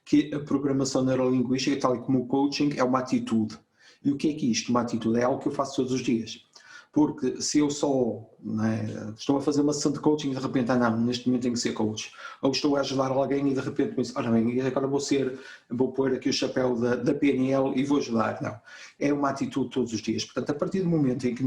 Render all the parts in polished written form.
que a programação neurolinguística, tal como o coaching, é uma atitude. E o que é isto? Uma atitude é algo que eu faço todos os dias. Porque se eu só estou a fazer uma sessão de coaching e de repente, não, neste momento tenho que ser coach. Ou estou a ajudar alguém e de repente penso, olha bem, agora vou pôr aqui o chapéu da PNL e vou ajudar. Não, é uma atitude todos os dias. Portanto, a partir do momento em que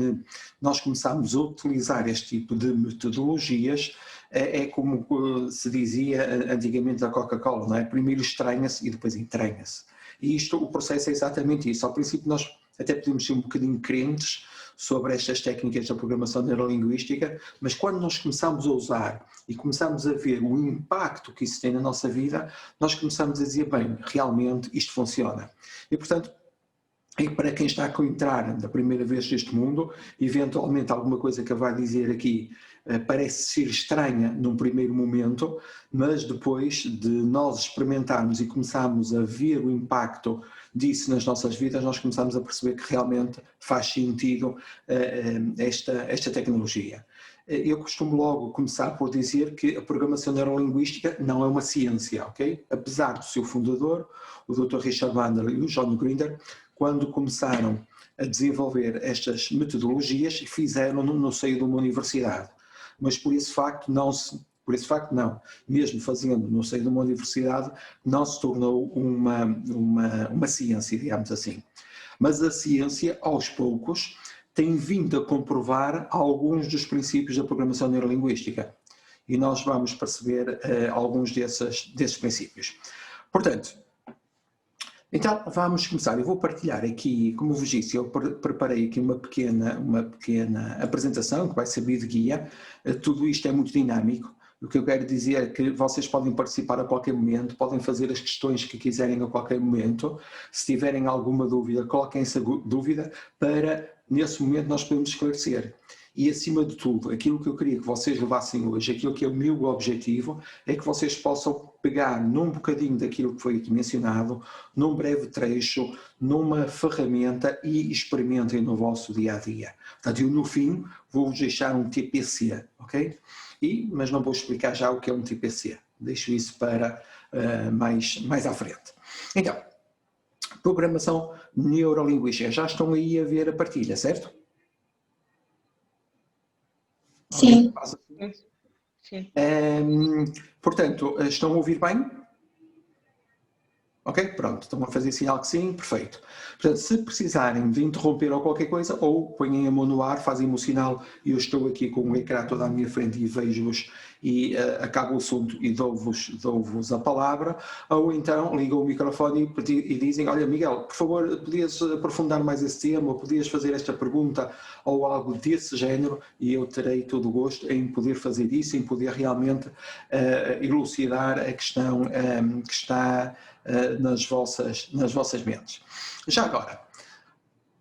nós começamos a utilizar este tipo de metodologias, é como se dizia antigamente da Coca-Cola, não é? Primeiro estranha-se e depois entranha-se. E o processo é exatamente isso. Ao princípio nós até podemos ser um bocadinho crentes sobre estas técnicas da programação neurolinguística, mas quando nós começamos a usar e começamos a ver o impacto que isso tem na nossa vida, nós começamos a dizer, bem, realmente isto funciona. E portanto, e para quem está a entrar da primeira vez neste mundo, eventualmente alguma coisa que eu vá dizer aqui parece ser estranha num primeiro momento, mas depois de nós experimentarmos e começarmos a ver o impacto disso nas nossas vidas, nós começamos a perceber que realmente faz sentido esta tecnologia. Eu costumo logo começar por dizer que a programação neurolinguística não é uma ciência, ok? Apesar do seu fundador, o Dr. Richard Bandler e o John Grinder, quando começaram a desenvolver estas metodologias, fizeram no seio de uma universidade. Mas por esse facto não, mesmo fazendo no seio de uma universidade, não se tornou uma ciência, digamos assim. Mas a ciência, aos poucos, tem vindo a comprovar alguns dos princípios da programação neurolinguística. E nós vamos perceber alguns desses princípios. Portanto, então vamos começar. Eu vou partilhar aqui, como vos disse, eu preparei aqui uma pequena apresentação que vai servir de guia. Tudo isto é muito dinâmico. O que eu quero dizer é que vocês podem participar a qualquer momento, podem fazer as questões que quiserem a qualquer momento. Se tiverem alguma dúvida, coloquem essa dúvida para, nesse momento, nós podemos esclarecer. E, acima de tudo, aquilo que eu queria que vocês levassem hoje, aquilo que é o meu objetivo, é que vocês possam pegar num bocadinho daquilo que foi aqui mencionado, num breve trecho, numa ferramenta e experimentem no vosso dia-a-dia. Portanto, eu, no fim, vou-vos deixar um TPC, ok? Mas não vou explicar já o que é um TPC. Deixo isso para mais à frente. Então, programação neurolinguística. Já estão aí a ver a partilha, certo? Sim. Sim. Portanto, estão a ouvir bem? Ok? Pronto, estão a fazer sinal que sim, perfeito. Portanto, se precisarem de interromper ou qualquer coisa, ou ponham a mão no ar, fazem-me o sinal e eu estou aqui com o ecrã todo à minha frente e vejo-vos e acabo o assunto e dou-vos a palavra, ou então ligam o microfone e dizem, olha Miguel, por favor, podias aprofundar mais esse tema, ou podias fazer esta pergunta ou algo desse género, e eu terei todo o gosto em poder fazer isso, em poder realmente elucidar a questão que está nas vossas mentes. Já agora,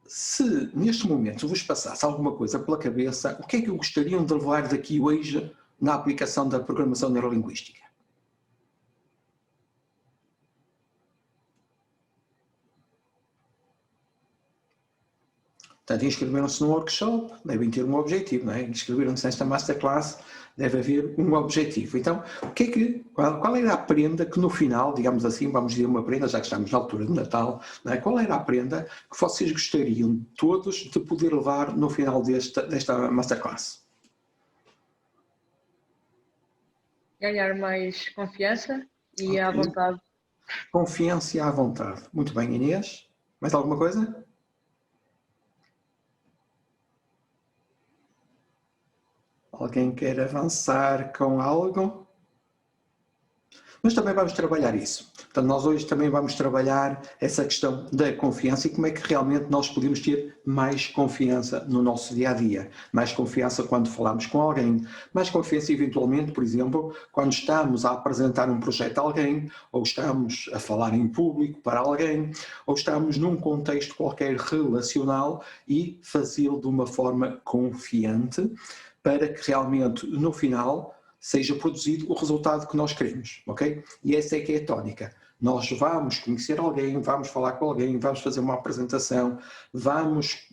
se neste momento vos passasse alguma coisa pela cabeça, o que é que gostariam de levar daqui hoje na aplicação da programação neurolinguística? Portanto, inscreveram-se num workshop, devem ter um objetivo, não é? Inscreveram-se nesta masterclass, deve haver um objetivo. Então, qual era a prenda que no final, digamos assim, vamos dizer uma prenda, já que estamos na altura de Natal, não é? Qual era a prenda que vocês gostariam todos de poder levar no final desta masterclass? Ganhar mais confiança e à vontade. Confiança e à vontade. Muito bem, Inês. Mais alguma coisa? Alguém quer avançar com algo? Mas também vamos trabalhar isso. Portanto, nós hoje também vamos trabalhar essa questão da confiança e como é que realmente nós podemos ter mais confiança no nosso dia-a-dia. Mais confiança quando falamos com alguém, mais confiança eventualmente, por exemplo, quando estamos a apresentar um projeto a alguém, ou estamos a falar em público para alguém, ou estamos num contexto qualquer relacional e fazê-lo de uma forma confiante para que realmente, no final, seja produzido o resultado que nós queremos, ok? E essa é que é a tónica. Nós vamos conhecer alguém, vamos falar com alguém, vamos fazer uma apresentação, vamos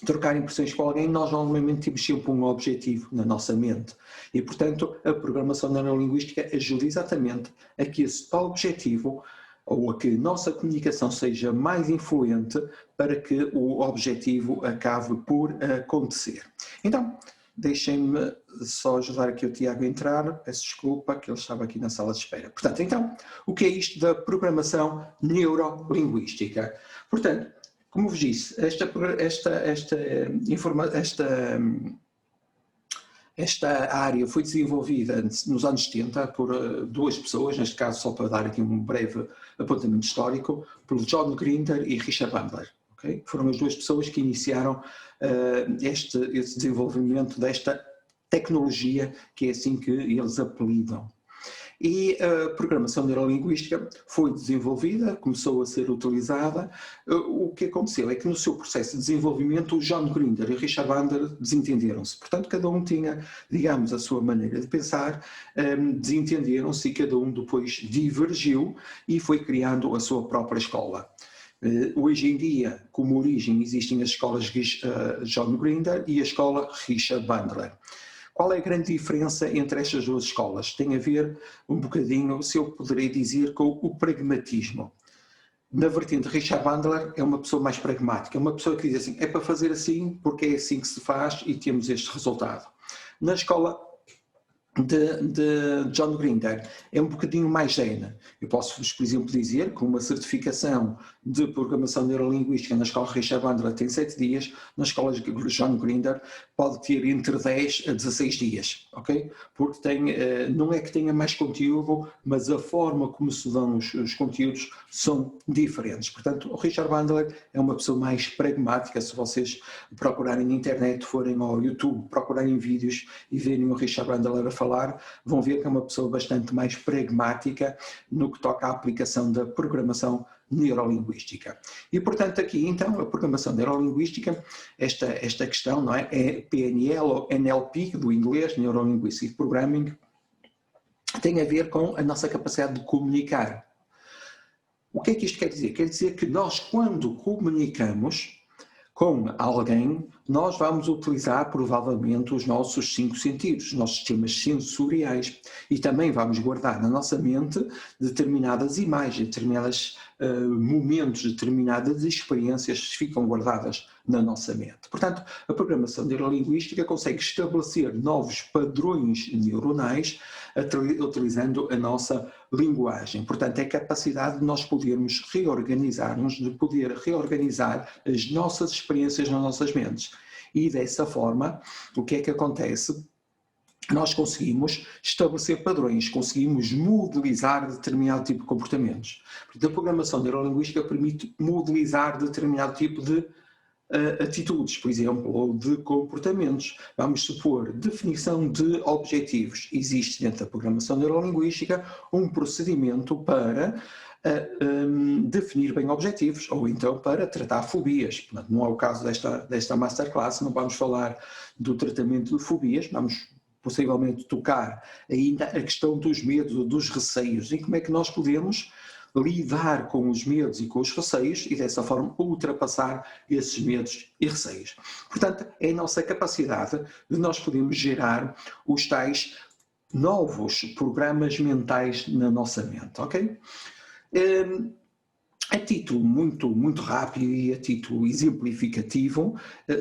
trocar impressões com alguém, nós normalmente temos sempre um objetivo na nossa mente. E, portanto, a programação neurolinguística ajuda exatamente a que esse objetivo ou a que a nossa comunicação seja mais influente para que o objetivo acabe por acontecer. Então, deixem-me só ajudar aqui o Tiago a entrar, peço desculpa que ele estava aqui na sala de espera. Portanto, então, o que é isto da programação neurolinguística? Portanto, como vos disse, esta área foi desenvolvida nos anos 70 por duas pessoas, neste caso só para dar aqui um breve apontamento histórico, pelo John Grinder e Richard Bandler. Okay? Foram as duas pessoas que iniciaram esse desenvolvimento desta tecnologia, que é assim que eles apelidam. E a programação neurolinguística foi desenvolvida, começou a ser utilizada. O que aconteceu é que no seu processo de desenvolvimento o John Grinder e o Richard Bandler desentenderam-se. Portanto, cada um tinha, digamos, a sua maneira de pensar, desentenderam-se e cada um depois divergiu e foi criando a sua própria escola. Hoje em dia, como origem, existem as escolas John Grinder e a escola Richard Bandler. Qual é a grande diferença entre estas duas escolas? Tem a ver um bocadinho, se eu poderei dizer, com o pragmatismo. Na vertente, Richard Bandler é uma pessoa mais pragmática, é uma pessoa que diz assim, é para fazer assim porque é assim que se faz e temos este resultado. Na escola de John Grinder é um bocadinho mais zen. Eu posso-vos, por exemplo, dizer que uma certificação de programação neurolinguística na escola Richard Bandler tem 7 dias, na escola John Grinder pode ter entre 10 a 16 dias, ok? Porque não é que tenha mais conteúdo, mas a forma como se dão os conteúdos são diferentes. Portanto, o Richard Bandler é uma pessoa mais pragmática. Se vocês procurarem na internet, forem ao YouTube, procurarem vídeos e verem o Richard Bandler a falar, vão ver que é uma pessoa bastante mais pragmática no que toca à aplicação da programação neurolinguística. E, portanto, aqui, então, a programação neurolinguística, esta questão, não é PNL ou NLP, do inglês, Neuro-Linguistic Programming, tem a ver com a nossa capacidade de comunicar. O que é que isto quer dizer? Quer dizer que nós, quando comunicamos com alguém, nós vamos utilizar provavelmente os nossos 5 sentidos, os nossos sistemas sensoriais, e também vamos guardar na nossa mente determinadas imagens, determinados momentos, determinadas experiências que ficam guardadas na nossa mente. Portanto, a programação neurolinguística consegue estabelecer novos padrões neuronais utilizando a nossa linguagem. Portanto, é a capacidade de nós podermos reorganizar-nos, de poder reorganizar as nossas experiências nas nossas mentes. E dessa forma, o que é que acontece? Nós conseguimos estabelecer padrões, conseguimos modelizar determinado tipo de comportamentos. Portanto, a programação neurolinguística permite modelizar determinado tipo de atitudes, por exemplo, ou de comportamentos. Vamos supor, definição de objetivos. Existe dentro da programação neurolinguística um procedimento para definir bem objetivos, ou então para tratar fobias. Portanto, não é o caso desta masterclass, não vamos falar do tratamento de fobias, vamos possivelmente tocar ainda a questão dos medos ou dos receios e como é que nós podemos lidar com os medos e com os receios e dessa forma ultrapassar esses medos e receios. Portanto, é a nossa capacidade de nós podermos gerar os tais novos programas mentais na nossa mente, ok? A título muito rápido e a título exemplificativo,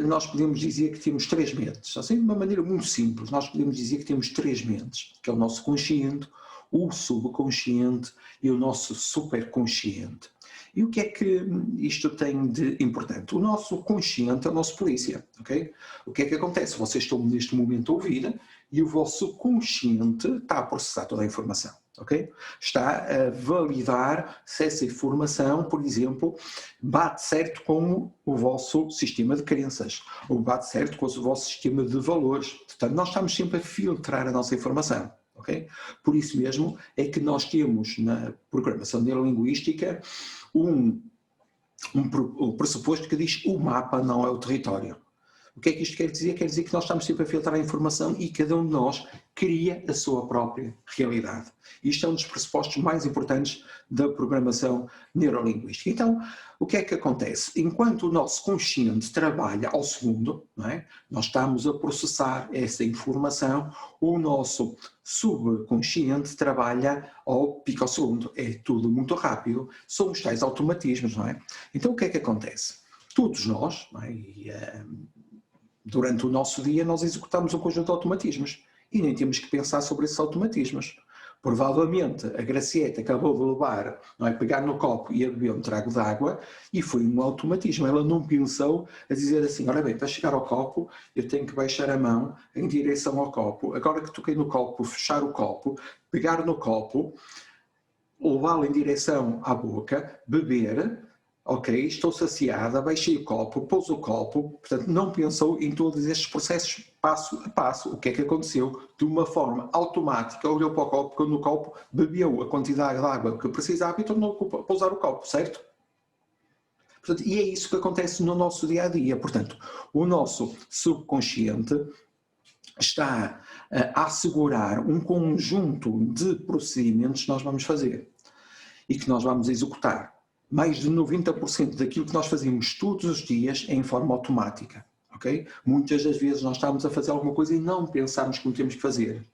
nós podemos dizer que temos 3 mentes. Assim, de uma maneira muito simples, nós podemos dizer que temos 3 mentes, que é o nosso consciente, o subconsciente e o nosso superconsciente. E o que é que isto tem de importante? O nosso consciente é o nosso polícia, ok? O que é que acontece? Vocês estão neste momento a ouvir e o vosso consciente está a processar toda a informação. Okay? Está a validar se essa informação, por exemplo, bate certo com o vosso sistema de crenças ou bate certo com o vosso sistema de valores. Portanto, nós estamos sempre a filtrar a nossa informação. Okay? Por isso mesmo é que nós temos na programação neurolinguística o pressuposto que diz o mapa não é o território. O que é que isto quer dizer? Quer dizer que nós estamos sempre a filtrar a informação e cada um de nós cria a sua própria realidade. Isto é um dos pressupostos mais importantes da programação neurolinguística. Então, o que é que acontece? Enquanto o nosso consciente trabalha ao segundo, não é? Nós estamos a processar essa informação, o nosso subconsciente trabalha ao picosegundo. É tudo muito rápido, são os tais automatismos, não é? Então, o que é que acontece? Todos nós, não é? Durante o nosso dia nós executamos um conjunto de automatismos e nem temos que pensar sobre esses automatismos. Provavelmente a Gracieta acabou de levar, não é, pegar no copo e a beber um trago de água e foi um automatismo. Ela não pensou a dizer assim, ora bem, para chegar ao copo eu tenho que baixar a mão em direção ao copo. Agora que toquei no copo, fechar o copo, pegar no copo, levá-lo em direção à boca, beber. Ok, estou saciada, baixei o copo, pôs o copo, portanto não pensou em todos estes processos passo a passo. O que é que aconteceu? De uma forma automática, olhou para o copo, quando o copo bebeu a quantidade de água que precisava e tornou a pousar o copo, certo? Portanto, e é isso que acontece no nosso dia a dia. Portanto, o nosso subconsciente está a assegurar um conjunto de procedimentos que nós vamos fazer e que nós vamos executar. Mais de 90% daquilo que nós fazemos todos os dias é em forma automática, ok? Muitas das vezes nós estamos a fazer alguma coisa e não pensamos como temos que fazer.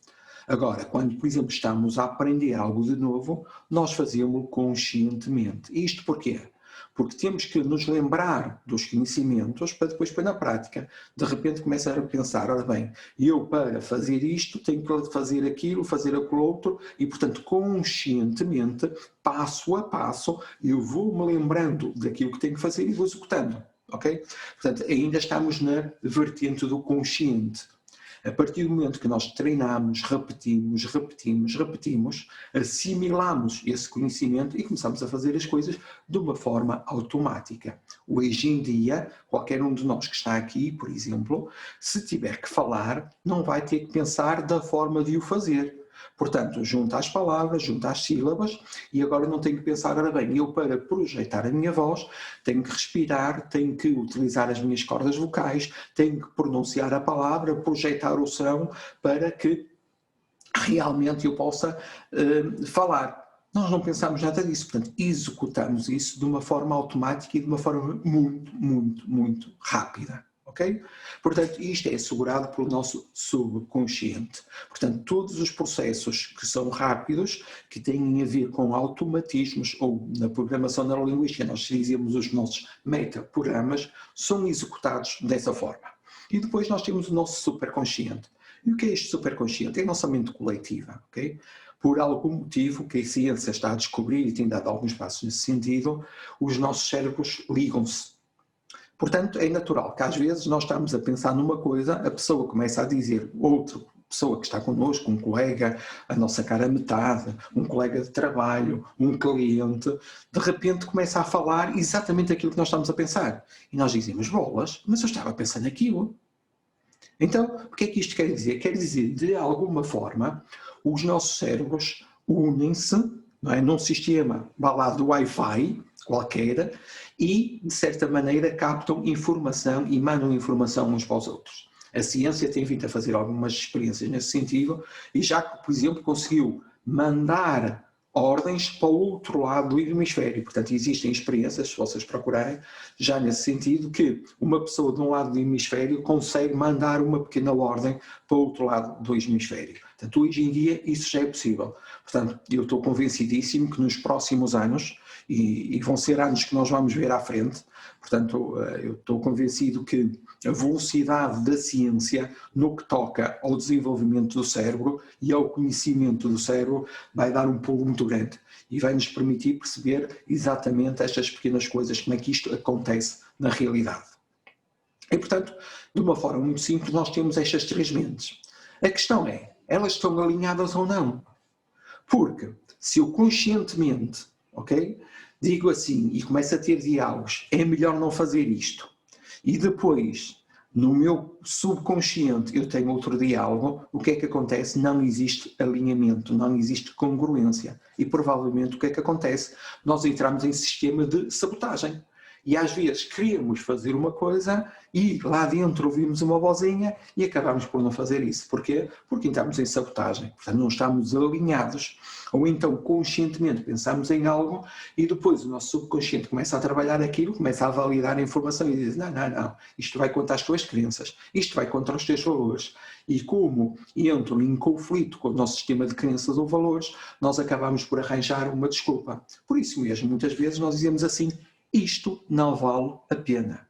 Agora, quando, por exemplo, estamos a aprender algo de novo, nós fazemos conscientemente. Isto porquê? Porque temos que nos lembrar dos conhecimentos para depois pôr na prática. De repente começar a pensar, ora bem, eu para fazer isto tenho que fazer aquilo outro e, portanto, conscientemente, passo a passo, eu vou-me lembrando daquilo que tenho que fazer e vou executando. Ok? Portanto, ainda estamos na vertente do consciente. A partir do momento que nós treinamos, repetimos, assimilamos esse conhecimento e começamos a fazer as coisas de uma forma automática. Hoje em dia, qualquer um de nós que está aqui, por exemplo, se tiver que falar, não vai ter que pensar da forma de o fazer. Portanto, junta as palavras, junta as sílabas e agora não tenho que pensar, ora bem, eu para projetar a minha voz tenho que respirar, tenho que utilizar as minhas cordas vocais, tenho que pronunciar a palavra, projetar o som para que realmente eu possa falar. Nós não pensamos nada disso, portanto, executamos isso de uma forma automática e de uma forma muito rápida. Ok? Portanto, isto é assegurado pelo nosso subconsciente. Portanto, todos os processos que são rápidos, que têm a ver com automatismos, ou na programação neurolinguística nós dizemos os nossos metaprogramas, são executados dessa forma. E depois nós temos o nosso superconsciente. E o que é este superconsciente? É a nossa mente coletiva, ok? Por algum motivo que a ciência está a descobrir e tem dado alguns passos nesse sentido, os nossos cérebros ligam-se. Portanto, é natural que às vezes nós estamos a pensar numa coisa, a pessoa começa a dizer, outra pessoa que está connosco, um colega, a nossa cara metade, um colega de trabalho, um cliente, de repente começa a falar exatamente aquilo que nós estamos a pensar. E nós dizemos, bolas, mas eu estava a pensar naquilo. Então, o que é que isto quer dizer? Quer dizer, de alguma forma, os nossos cérebros unem-se, não é, num sistema, vá lá, do Wi-Fi qualquer, e, de certa maneira, captam informação e mandam informação uns para os outros. A ciência tem vindo a fazer algumas experiências nesse sentido e já, por exemplo, conseguiu mandar ordens para o outro lado do hemisfério. Portanto, existem experiências, se vocês procurarem, já nesse sentido, que uma pessoa de um lado do hemisfério consegue mandar uma pequena ordem para o outro lado do hemisfério. Portanto, hoje em dia isso já é possível. Portanto, eu estou convencidíssimo que nos próximos anos, e vão ser anos que nós vamos ver à frente, portanto, eu estou convencido que a velocidade da ciência no que toca ao desenvolvimento do cérebro e ao conhecimento do cérebro vai dar um pulo muito grande e vai nos permitir perceber exatamente estas pequenas coisas, como é que isto acontece na realidade. E, portanto, de uma forma muito simples, nós temos estas três mentes. A questão é, elas estão alinhadas ou não? Porque se eu conscientemente, ok, digo assim e começo a ter diálogos, é melhor não fazer isto. E depois, no meu subconsciente, eu tenho outro diálogo, o que é que acontece? Não existe alinhamento, não existe congruência. E provavelmente o que é que acontece? Nós entramos em sistema de sabotagem. E às vezes queremos fazer uma coisa e lá dentro ouvimos uma vozinha e acabamos por não fazer isso. Porquê? Porque estamos em sabotagem, portanto não estamos alinhados, ou então conscientemente pensamos em algo e depois o nosso subconsciente começa a trabalhar aquilo, começa a validar a informação e diz, não, isto vai contra as tuas crenças, isto vai contra os teus valores. E como entram em conflito com o nosso sistema de crenças ou valores, nós acabamos por arranjar uma desculpa. Por isso mesmo, muitas vezes nós dizemos assim, isto não vale a pena.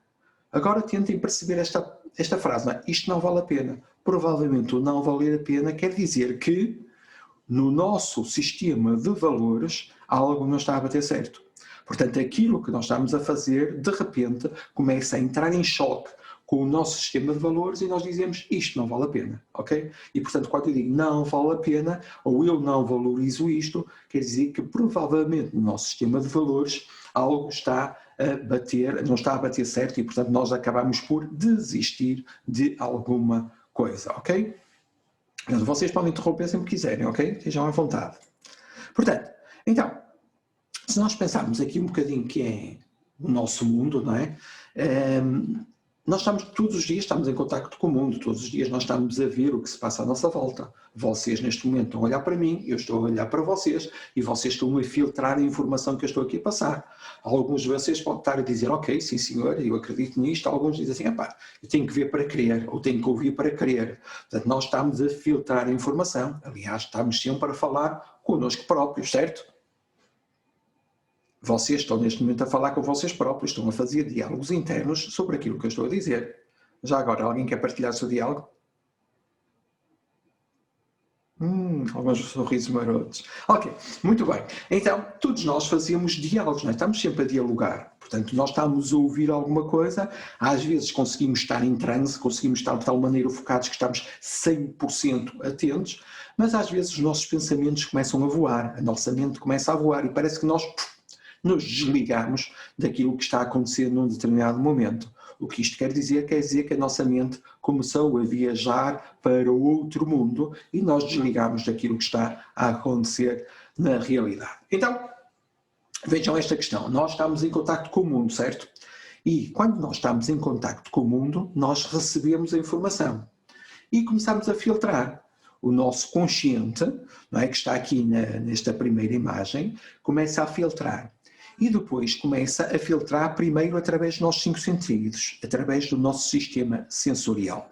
Agora tentem perceber esta frase, não é? Isto não vale a pena. Provavelmente o não valer a pena quer dizer que no nosso sistema de valores algo não está a bater certo. Portanto, aquilo que nós estamos a fazer, de repente, começa a entrar em choque com o nosso sistema de valores e nós dizemos isto não vale a pena, ok? E portanto, quando eu digo não vale a pena ou eu não valorizo isto, quer dizer que provavelmente no nosso sistema de valores algo está a bater, não está a bater certo e portanto nós acabamos por desistir de alguma coisa, ok? Então, vocês podem interromper sempre que quiserem, ok? Estejam à vontade. Portanto, então, se nós pensarmos aqui um bocadinho que é o nosso mundo, não é? Nós estamos, todos os dias estamos em contacto com o mundo, todos os dias nós estamos a ver o que se passa à nossa volta. Vocês neste momento estão a olhar para mim, eu estou a olhar para vocês e vocês estão a filtrar a informação que eu estou aqui a passar. Alguns de vocês podem estar a dizer, ok, sim senhor, eu acredito nisto. Alguns dizem assim, eu tenho que ver para crer, ou tenho que ouvir para crer. Portanto, nós estamos a filtrar a informação. Aliás, estamos sempre a falar connosco próprios, certo? Vocês estão neste momento a falar com vocês próprios, estão a fazer diálogos internos sobre aquilo que eu estou a dizer. Já agora, alguém quer partilhar o seu diálogo? Alguns sorrisos marotos. Ok, muito bem. Então, todos nós fazemos diálogos, não é? Estamos sempre a dialogar. Portanto, nós estamos a ouvir alguma coisa, às vezes conseguimos estar em transe, conseguimos estar de tal maneira focados que estamos 100% atentos, mas às vezes os nossos pensamentos começam a voar, a nossa mente começa a voar e parece que nós nos desligamos daquilo que está a acontecer num determinado momento. O que isto quer dizer que a nossa mente começou a viajar para outro mundo e nós desligamos daquilo que está a acontecer na realidade. Então, vejam esta questão. Nós estamos em contacto com o mundo, certo? E quando nós estamos em contacto com o mundo, nós recebemos a informação e começamos a filtrar. O nosso consciente, não é, que está aqui nesta primeira imagem, começa a filtrar. E depois começa a filtrar primeiro através dos nossos 5 sentidos, através do nosso sistema sensorial.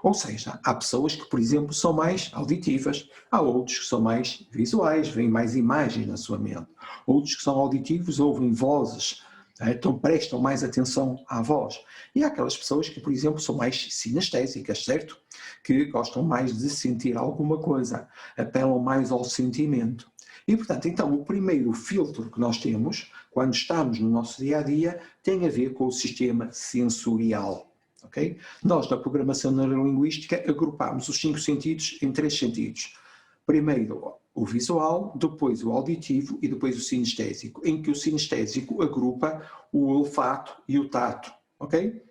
Ou seja, há pessoas que, por exemplo, são mais auditivas, há outros que são mais visuais, veem mais imagens na sua mente. Outros que são auditivos ouvem vozes, então prestam mais atenção à voz. E há aquelas pessoas que, por exemplo, são mais sinestésicas, certo? Que gostam mais de sentir alguma coisa, apelam mais ao sentimento. E, portanto, então, o primeiro filtro que nós temos, quando estamos no nosso dia-a-dia, tem a ver com o sistema sensorial. Okay? Nós, na programação neurolinguística, agrupamos os 5 sentidos em 3 sentidos. Primeiro o visual, depois o auditivo e depois o sinestésico, em que o sinestésico agrupa o olfato e o tato. Ok?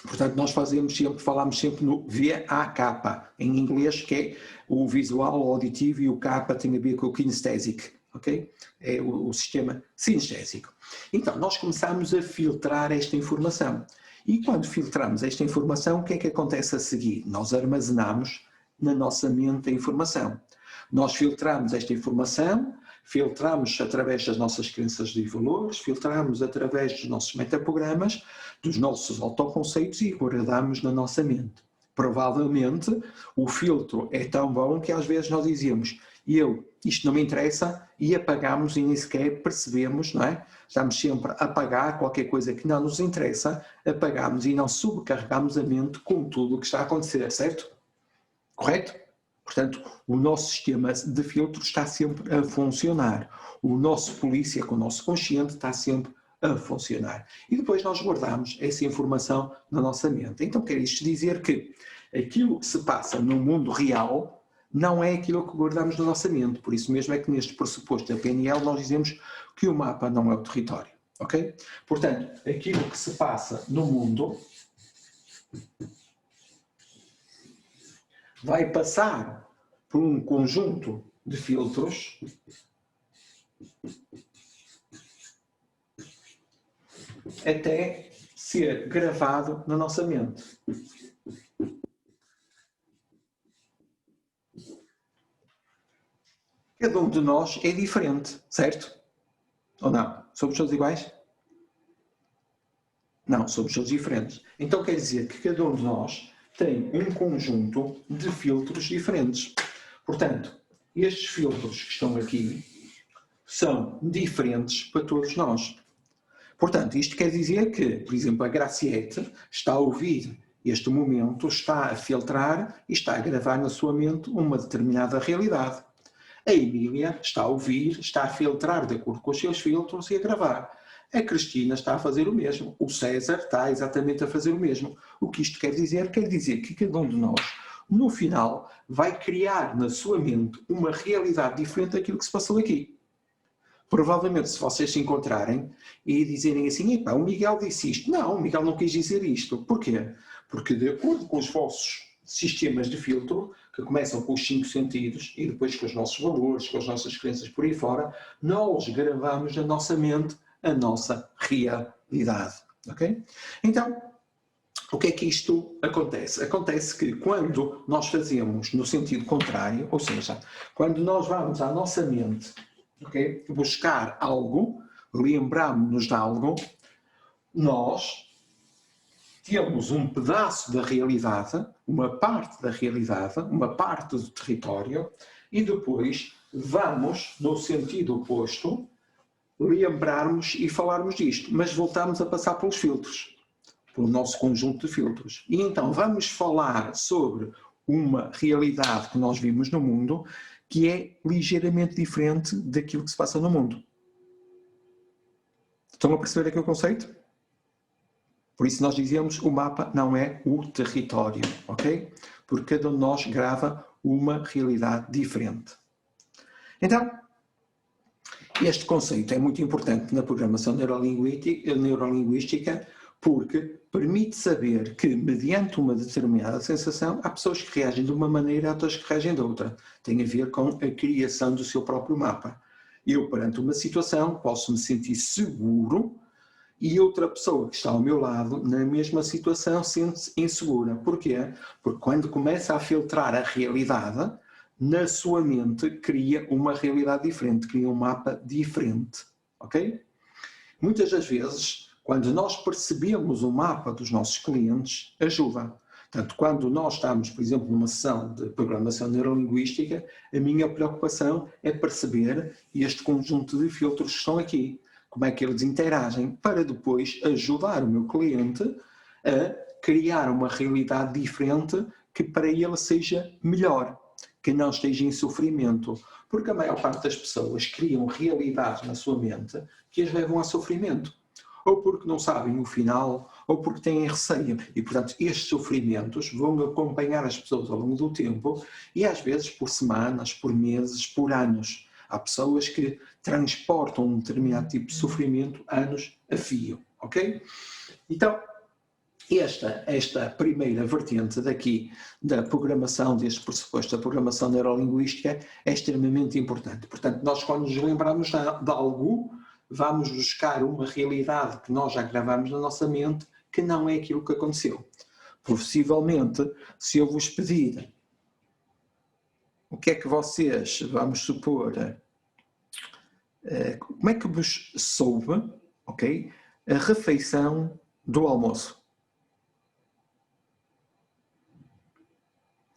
Portanto, nós falamos sempre no VAK, em inglês, que é o visual, o auditivo, e o K tem a ver com o kinestésico, ok? É o sistema sinestésico. Então, nós começamos a filtrar esta informação. E quando filtramos esta informação, o que é que acontece a seguir? Nós armazenamos na nossa mente a informação. Nós filtramos esta informação, filtramos através das nossas crenças e valores, filtramos através dos nossos metaprogramas, dos nossos autoconceitos e guardamos na nossa mente. Provavelmente o filtro é tão bom que às vezes nós dizemos isto não me interessa, e apagamos e nem sequer percebemos, não é? Estamos sempre a apagar qualquer coisa que não nos interessa, apagamos e não sobrecarregamos a mente com tudo o que está a acontecer, certo? Correto? Portanto, o nosso sistema de filtro está sempre a funcionar. O nosso polícia, com o nosso consciente, está sempre a funcionar. E depois nós guardamos essa informação na nossa mente. Então quer isto dizer que aquilo que se passa no mundo real não é aquilo que guardamos na nossa mente. Por isso mesmo é que neste pressuposto da PNL nós dizemos que o mapa não é o território. Ok? Portanto, aquilo que se passa no mundo vai passar por um conjunto de filtros até ser gravado na nossa mente. Cada um de nós é diferente, certo? Ou não? Somos todos iguais? Não, somos todos diferentes. Então quer dizer que cada um de nós tem um conjunto de filtros diferentes. Portanto, estes filtros que estão aqui são diferentes para todos nós. Portanto, isto quer dizer que, por exemplo, a Graciete está a ouvir este momento, está a filtrar e está a gravar na sua mente uma determinada realidade. A Emília está a ouvir, está a filtrar de acordo com os seus filtros e a gravar. A Cristina está a fazer o mesmo. O César está exatamente a fazer o mesmo. O que isto quer dizer? Quer dizer que cada um de nós, no final, vai criar na sua mente uma realidade diferente daquilo que se passou aqui. Provavelmente, se vocês se encontrarem e dizerem assim, epá, o Miguel disse isto. Não, o Miguel não quis dizer isto. Porquê? Porque de acordo com os vossos sistemas de filtro, que começam com os 5 sentidos e depois com os nossos valores, com as nossas crenças por aí fora, nós gravamos na nossa mente a nossa realidade. Ok? Então, o que é que isto acontece? Acontece que quando nós fazemos no sentido contrário, ou seja, quando nós vamos à nossa mente, okay, buscar algo, lembrarmos-nos de algo, nós temos um pedaço da realidade, uma parte da realidade, uma parte do território, e depois vamos, no sentido oposto, lembrarmos e falarmos disto, mas voltamos a passar pelos filtros, pelo nosso conjunto de filtros. E então vamos falar sobre uma realidade que nós vimos no mundo que é ligeiramente diferente daquilo que se passa no mundo. Estão a perceber aqui o conceito? Por isso nós dizemos o mapa não é o território, ok? Porque cada um de nós grava uma realidade diferente. Então, este conceito é muito importante na programação neurolinguística porque permite saber que, mediante uma determinada sensação, há pessoas que reagem de uma maneira e outras que reagem de outra. Tem a ver com a criação do seu próprio mapa. Eu, perante uma situação, posso me sentir seguro e outra pessoa que está ao meu lado, na mesma situação, sente-se insegura. Porquê? Porque quando começa a filtrar a realidade, na sua mente cria uma realidade diferente, cria um mapa diferente, ok? Muitas das vezes, quando nós percebemos o mapa dos nossos clientes, ajuda. Portanto, quando nós estamos, por exemplo, numa sessão de programação neurolinguística, a minha preocupação é perceber este conjunto de filtros que estão aqui, como é que eles interagem, para depois ajudar o meu cliente a criar uma realidade diferente que para ele seja melhor, que não esteja em sofrimento. Porque a maior parte das pessoas criam realidades na sua mente que as levam a sofrimento. Ou porque não sabem o final, ou porque têm receio. E, portanto, estes sofrimentos vão acompanhar as pessoas ao longo do tempo e, às vezes, por semanas, por meses, por anos. Há pessoas que transportam um determinado tipo de sofrimento anos a fio. Ok? Então, esta primeira vertente daqui da programação, deste pressuposto da programação neurolinguística, é extremamente importante. Portanto, nós quando nos lembramos de algo, vamos buscar uma realidade que nós já gravamos na nossa mente, que não é aquilo que aconteceu. Possivelmente, se eu vos pedir o que é que vocês, vamos supor, como é que vos soube, ok, a refeição do almoço?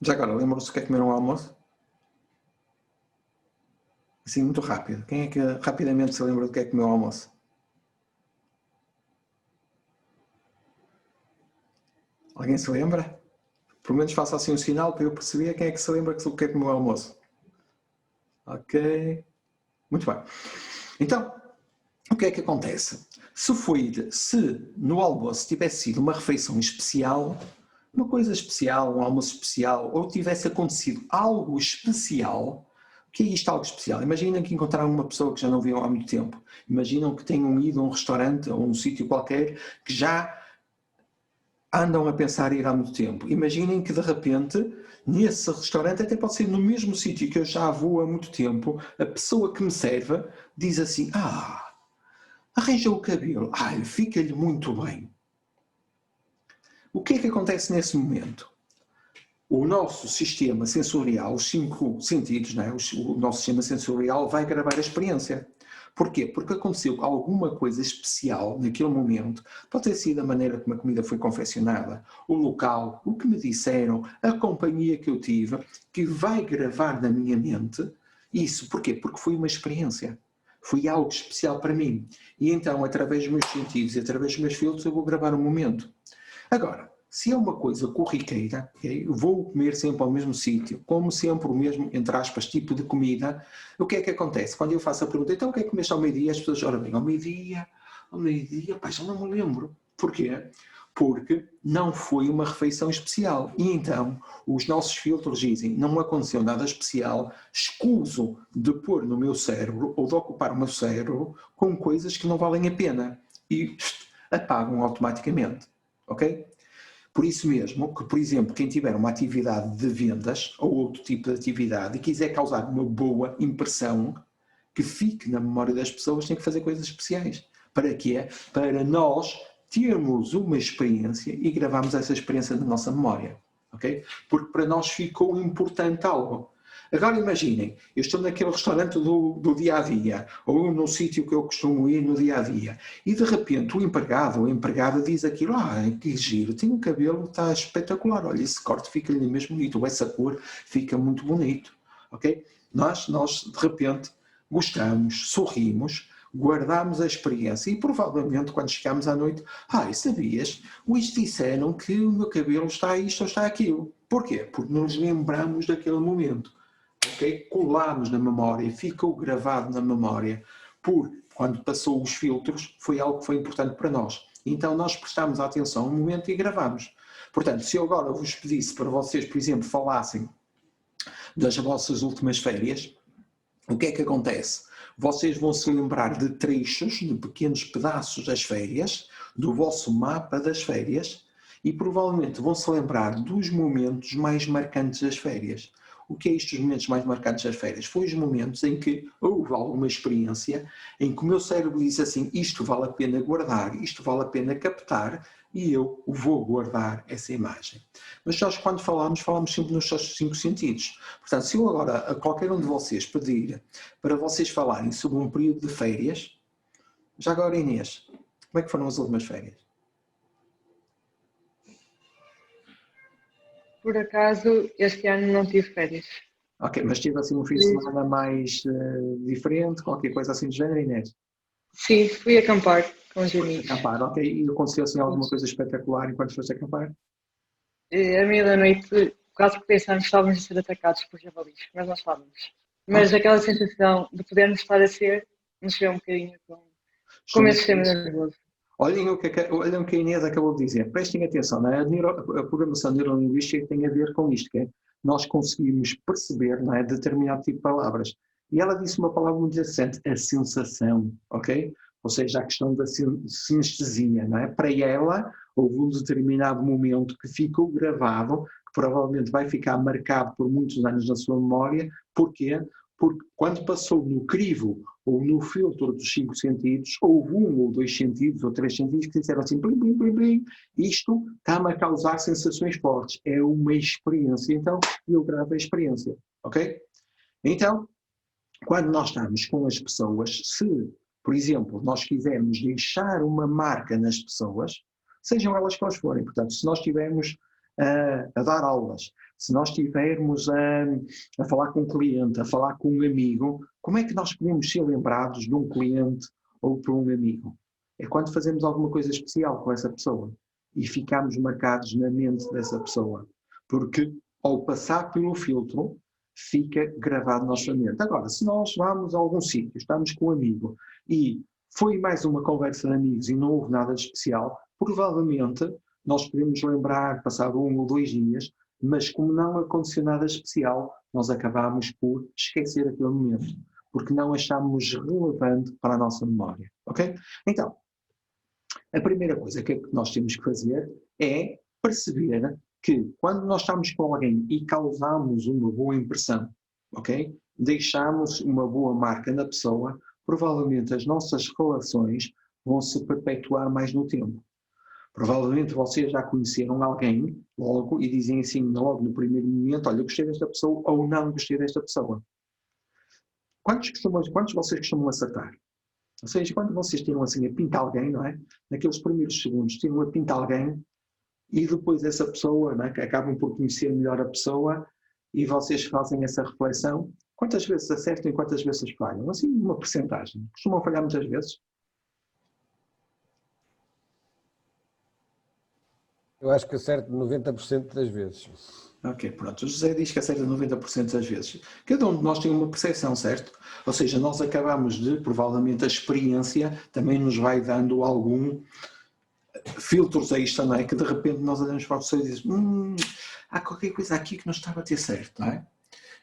Já agora, lembram-se o que é comer um almoço? Assim, muito rápido. Quem é que rapidamente se lembra do que é comer um almoço? Alguém se lembra? Pelo menos faça assim um sinal para eu perceber quem é que se lembra do que é comer um almoço. Ok. Muito bem. Então, o que é que acontece? Se no almoço tivesse sido uma refeição especial, uma coisa especial, um almoço especial, ou tivesse acontecido algo especial, o que é isto, algo especial? Imaginem que encontraram uma pessoa que já não viam há muito tempo. Imaginam que tenham ido a um restaurante ou a um sítio qualquer que já andam a pensar em ir há muito tempo. Imaginem que de repente, nesse restaurante, até pode ser no mesmo sítio que eu já vou há muito tempo, a pessoa que me serve diz assim, arranja o cabelo, ai, fica-lhe muito bem. O que é que acontece nesse momento? O nosso sistema sensorial, os 5 sentidos, não é? O nosso sistema sensorial vai gravar a experiência. Porquê? Porque aconteceu alguma coisa especial naquele momento. Pode ter sido a maneira como a comida foi confeccionada, o local, o que me disseram, a companhia que eu tive, que vai gravar na minha mente isso. Porquê? Porque foi uma experiência. Foi algo especial para mim. E então, através dos meus sentidos e através dos meus filtros, eu vou gravar um momento. Agora, se é uma coisa corriqueira, okay, vou comer sempre ao mesmo sítio, como sempre o mesmo, entre aspas, tipo de comida, o que é que acontece? Quando eu faço a pergunta, então o que é que comeste ao meio-dia? As pessoas choram bem, ao meio-dia, pá, já não me lembro. Porquê? Porque não foi uma refeição especial. E então, os nossos filtros dizem, não aconteceu nada especial, escuso de pôr no meu cérebro, ou de ocupar o meu cérebro, com coisas que não valem a pena. E apagam automaticamente. Ok? Por isso mesmo, que, por exemplo, quem tiver uma atividade de vendas ou outro tipo de atividade e quiser causar uma boa impressão que fique na memória das pessoas, tem que fazer coisas especiais. Para quê? Para nós termos uma experiência e gravarmos essa experiência na nossa memória. Ok? Porque para nós ficou importante algo. Agora imaginem, eu estou naquele restaurante do dia-a-dia, ou no sítio que eu costumo ir no dia-a-dia, e de repente o empregado ou a empregada diz aquilo, que giro, tem um cabelo, está espetacular, olha, esse corte fica-lhe mesmo bonito, essa cor fica muito bonito, ok? Nós de repente, gostamos, sorrimos, guardamos a experiência e provavelmente quando chegamos à noite, sabias, hoje disseram que o meu cabelo está isto ou está aquilo. Porquê? Porque nos lembramos daquele momento. Okay? Colamos na memória, ficou gravado na memória, porque quando passou os filtros foi algo que foi importante para nós. Então nós prestamos atenção ao momento e gravamos. Portanto, se eu agora vos pedisse para vocês, por exemplo, falassem das vossas últimas férias, o que é que acontece? Vocês vão se lembrar de trechos, de pequenos pedaços das férias, do vosso mapa das férias, e provavelmente vão se lembrar dos momentos mais marcantes das férias. O que é isto, os momentos mais marcantes das férias? Foi os momentos em que houve alguma experiência, em que o meu cérebro disse assim, isto vale a pena guardar, isto vale a pena captar, e eu vou guardar essa imagem. Mas nós, quando falamos sempre nos 5 sentidos. Portanto, se eu agora, a qualquer um de vocês, pedir para vocês falarem sobre um período de férias, já agora, Inês, como é que foram as últimas férias? Por acaso, este ano não tive férias. Ok, mas tive assim um fim de semana mais diferente, qualquer coisa assim de género, Inês? Sim, fui acampar com os amigos. Acampar, ok. E aconteceu assim alguma coisa espetacular enquanto foste acampar? À meia-da-noite, quase que pensámos que estávamos a ser atacados por javalis, mas não estávamos. Mas aquela sensação de podermos estar a ser, mexeu um bocadinho com o meu sistema nervoso. Olhem o que a Inês acabou de dizer. Prestem atenção, não é? A programação neurolinguística tem a ver com isto, que é nós conseguimos perceber, não é, determinado tipo de palavras. E ela disse uma palavra muito interessante, a sensação, ok? Ou seja, a questão da sinestesia, não é? Para ela, houve um determinado momento que ficou gravado, que provavelmente vai ficar marcado por muitos anos na sua memória. Porquê? Porque quando passou no crivo ou no filtro dos 5 sentidos, houve 1 ou 2 sentidos ou 3 sentidos que disseram assim, blim, blim, blim, blim, isto está-me a causar sensações fortes, é uma experiência, então eu gravo a experiência, ok? Então, quando nós estamos com as pessoas, se, por exemplo, nós quisermos deixar uma marca nas pessoas, sejam elas quais forem, portanto, se nós estivermos a dar aulas, se nós estivermos a falar com um cliente, a falar com um amigo, como é que nós podemos ser lembrados de um cliente ou por um amigo? É quando fazemos alguma coisa especial com essa pessoa e ficamos marcados na mente dessa pessoa, porque ao passar pelo filtro, fica gravado na nossa mente. Agora, se nós vamos a algum sítio, estamos com um amigo e foi mais uma conversa de amigos e não houve nada de especial, provavelmente nós podemos lembrar, passado 1 ou 2 dias, mas como não aconteceu nada especial, nós acabamos por esquecer aquele momento, porque não achamos relevante para a nossa memória, ok? Então, a primeira coisa que nós temos que fazer é perceber que quando nós estamos com alguém e causamos uma boa impressão, ok? Deixamos uma boa marca na pessoa, provavelmente as nossas relações vão se perpetuar mais no tempo. Provavelmente vocês já conheceram alguém logo e dizem assim, logo no primeiro momento, olha, eu gostei desta pessoa ou não gostei desta pessoa. Quantos vocês costumam acertar? Ou seja, quando vocês tiram assim a pinta alguém, não é? Naqueles primeiros segundos tiram a pinta alguém e depois essa pessoa, não é? Que acabam por conhecer melhor a pessoa e vocês fazem essa reflexão. Quantas vezes acertam e quantas vezes falham? Assim, uma percentagem. Costumam falhar muitas vezes? Eu acho que acerto 90% das vezes. Ok, pronto. O José diz que acerta 90% das vezes. Cada um de nós tem uma percepção, certo? Ou seja, nós acabamos de, provavelmente, a experiência também nos vai dando algum filtros extra, não é? Que de repente nós olhamos para a pessoa e dizemos há qualquer coisa aqui que não está a bater certo, não é?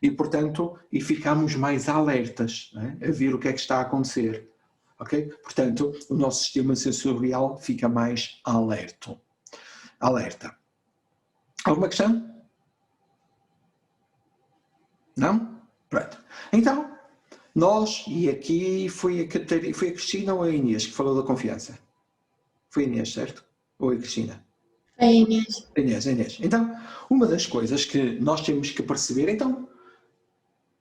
E, portanto, e ficamos mais alertas, não é? A ver o que é que está a acontecer, ok? Portanto, o nosso sistema sensorial fica mais alerta. Alguma questão? Não? Pronto. Então, nós, e aqui foi a Cristina ou a Inês que falou da confiança? Foi a Inês, certo? Ou a Cristina? A Inês. Inês. Então, uma das coisas que nós temos que perceber, então,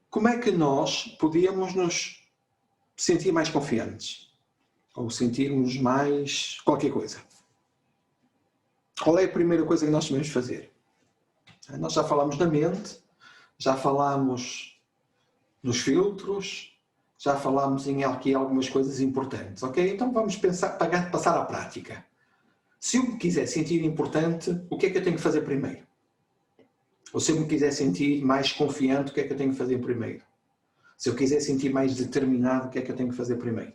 como é que nós podíamos nos sentir mais confiantes? Ou sentirmos mais qualquer coisa? Qual é a primeira coisa que nós devemos fazer? Nós já falámos da mente, já falámos dos filtros, já falámos em aqui algumas coisas importantes, ok? Então vamos passar à prática. Se eu me quiser sentir importante, o que é que eu tenho que fazer primeiro? Ou se eu me quiser sentir mais confiante, o que é que eu tenho que fazer primeiro? Se eu quiser sentir mais determinado, o que é que eu tenho que fazer primeiro?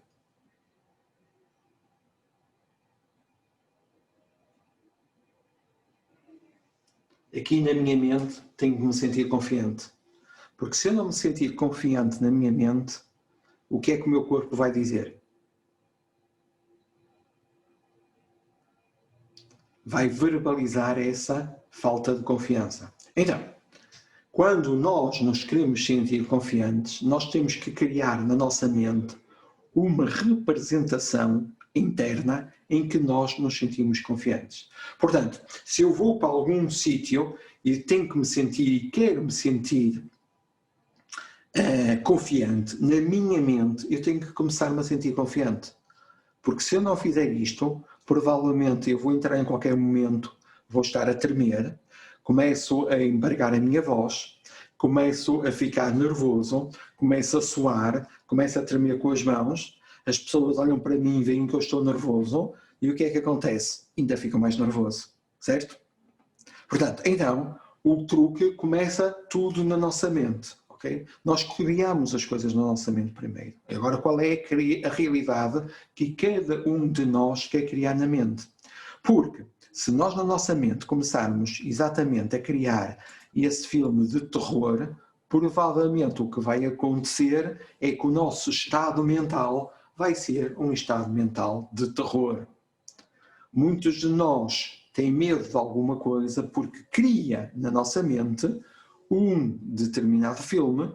Aqui na minha mente tenho que me sentir confiante. Porque se eu não me sentir confiante na minha mente, o que é que o meu corpo vai dizer? Vai verbalizar essa falta de confiança. Então, quando nós nos queremos sentir confiantes, nós temos que criar na nossa mente uma representação interna em que nós nos sentimos confiantes. Portanto, se eu vou para algum sítio e tenho que me sentir e quero me sentir confiante, na minha mente eu tenho que começar-me a sentir confiante. Porque se eu não fizer isto, provavelmente eu vou entrar em qualquer momento, vou estar a tremer, começo a embargar a minha voz, começo a ficar nervoso, começo a suar, começo a tremer com as mãos, as pessoas olham para mim e veem que eu estou nervoso, e o que é que acontece? Ainda fico mais nervoso, certo? Portanto, então, o truque começa tudo na nossa mente, ok? Nós criamos as coisas na nossa mente primeiro. Agora, qual é a realidade que cada um de nós quer criar na mente? Porque se nós na nossa mente começarmos exatamente a criar esse filme de terror, provavelmente o que vai acontecer é que o nosso estado mental vai ser um estado mental de terror. Muitos de nós têm medo de alguma coisa porque cria na nossa mente um determinado filme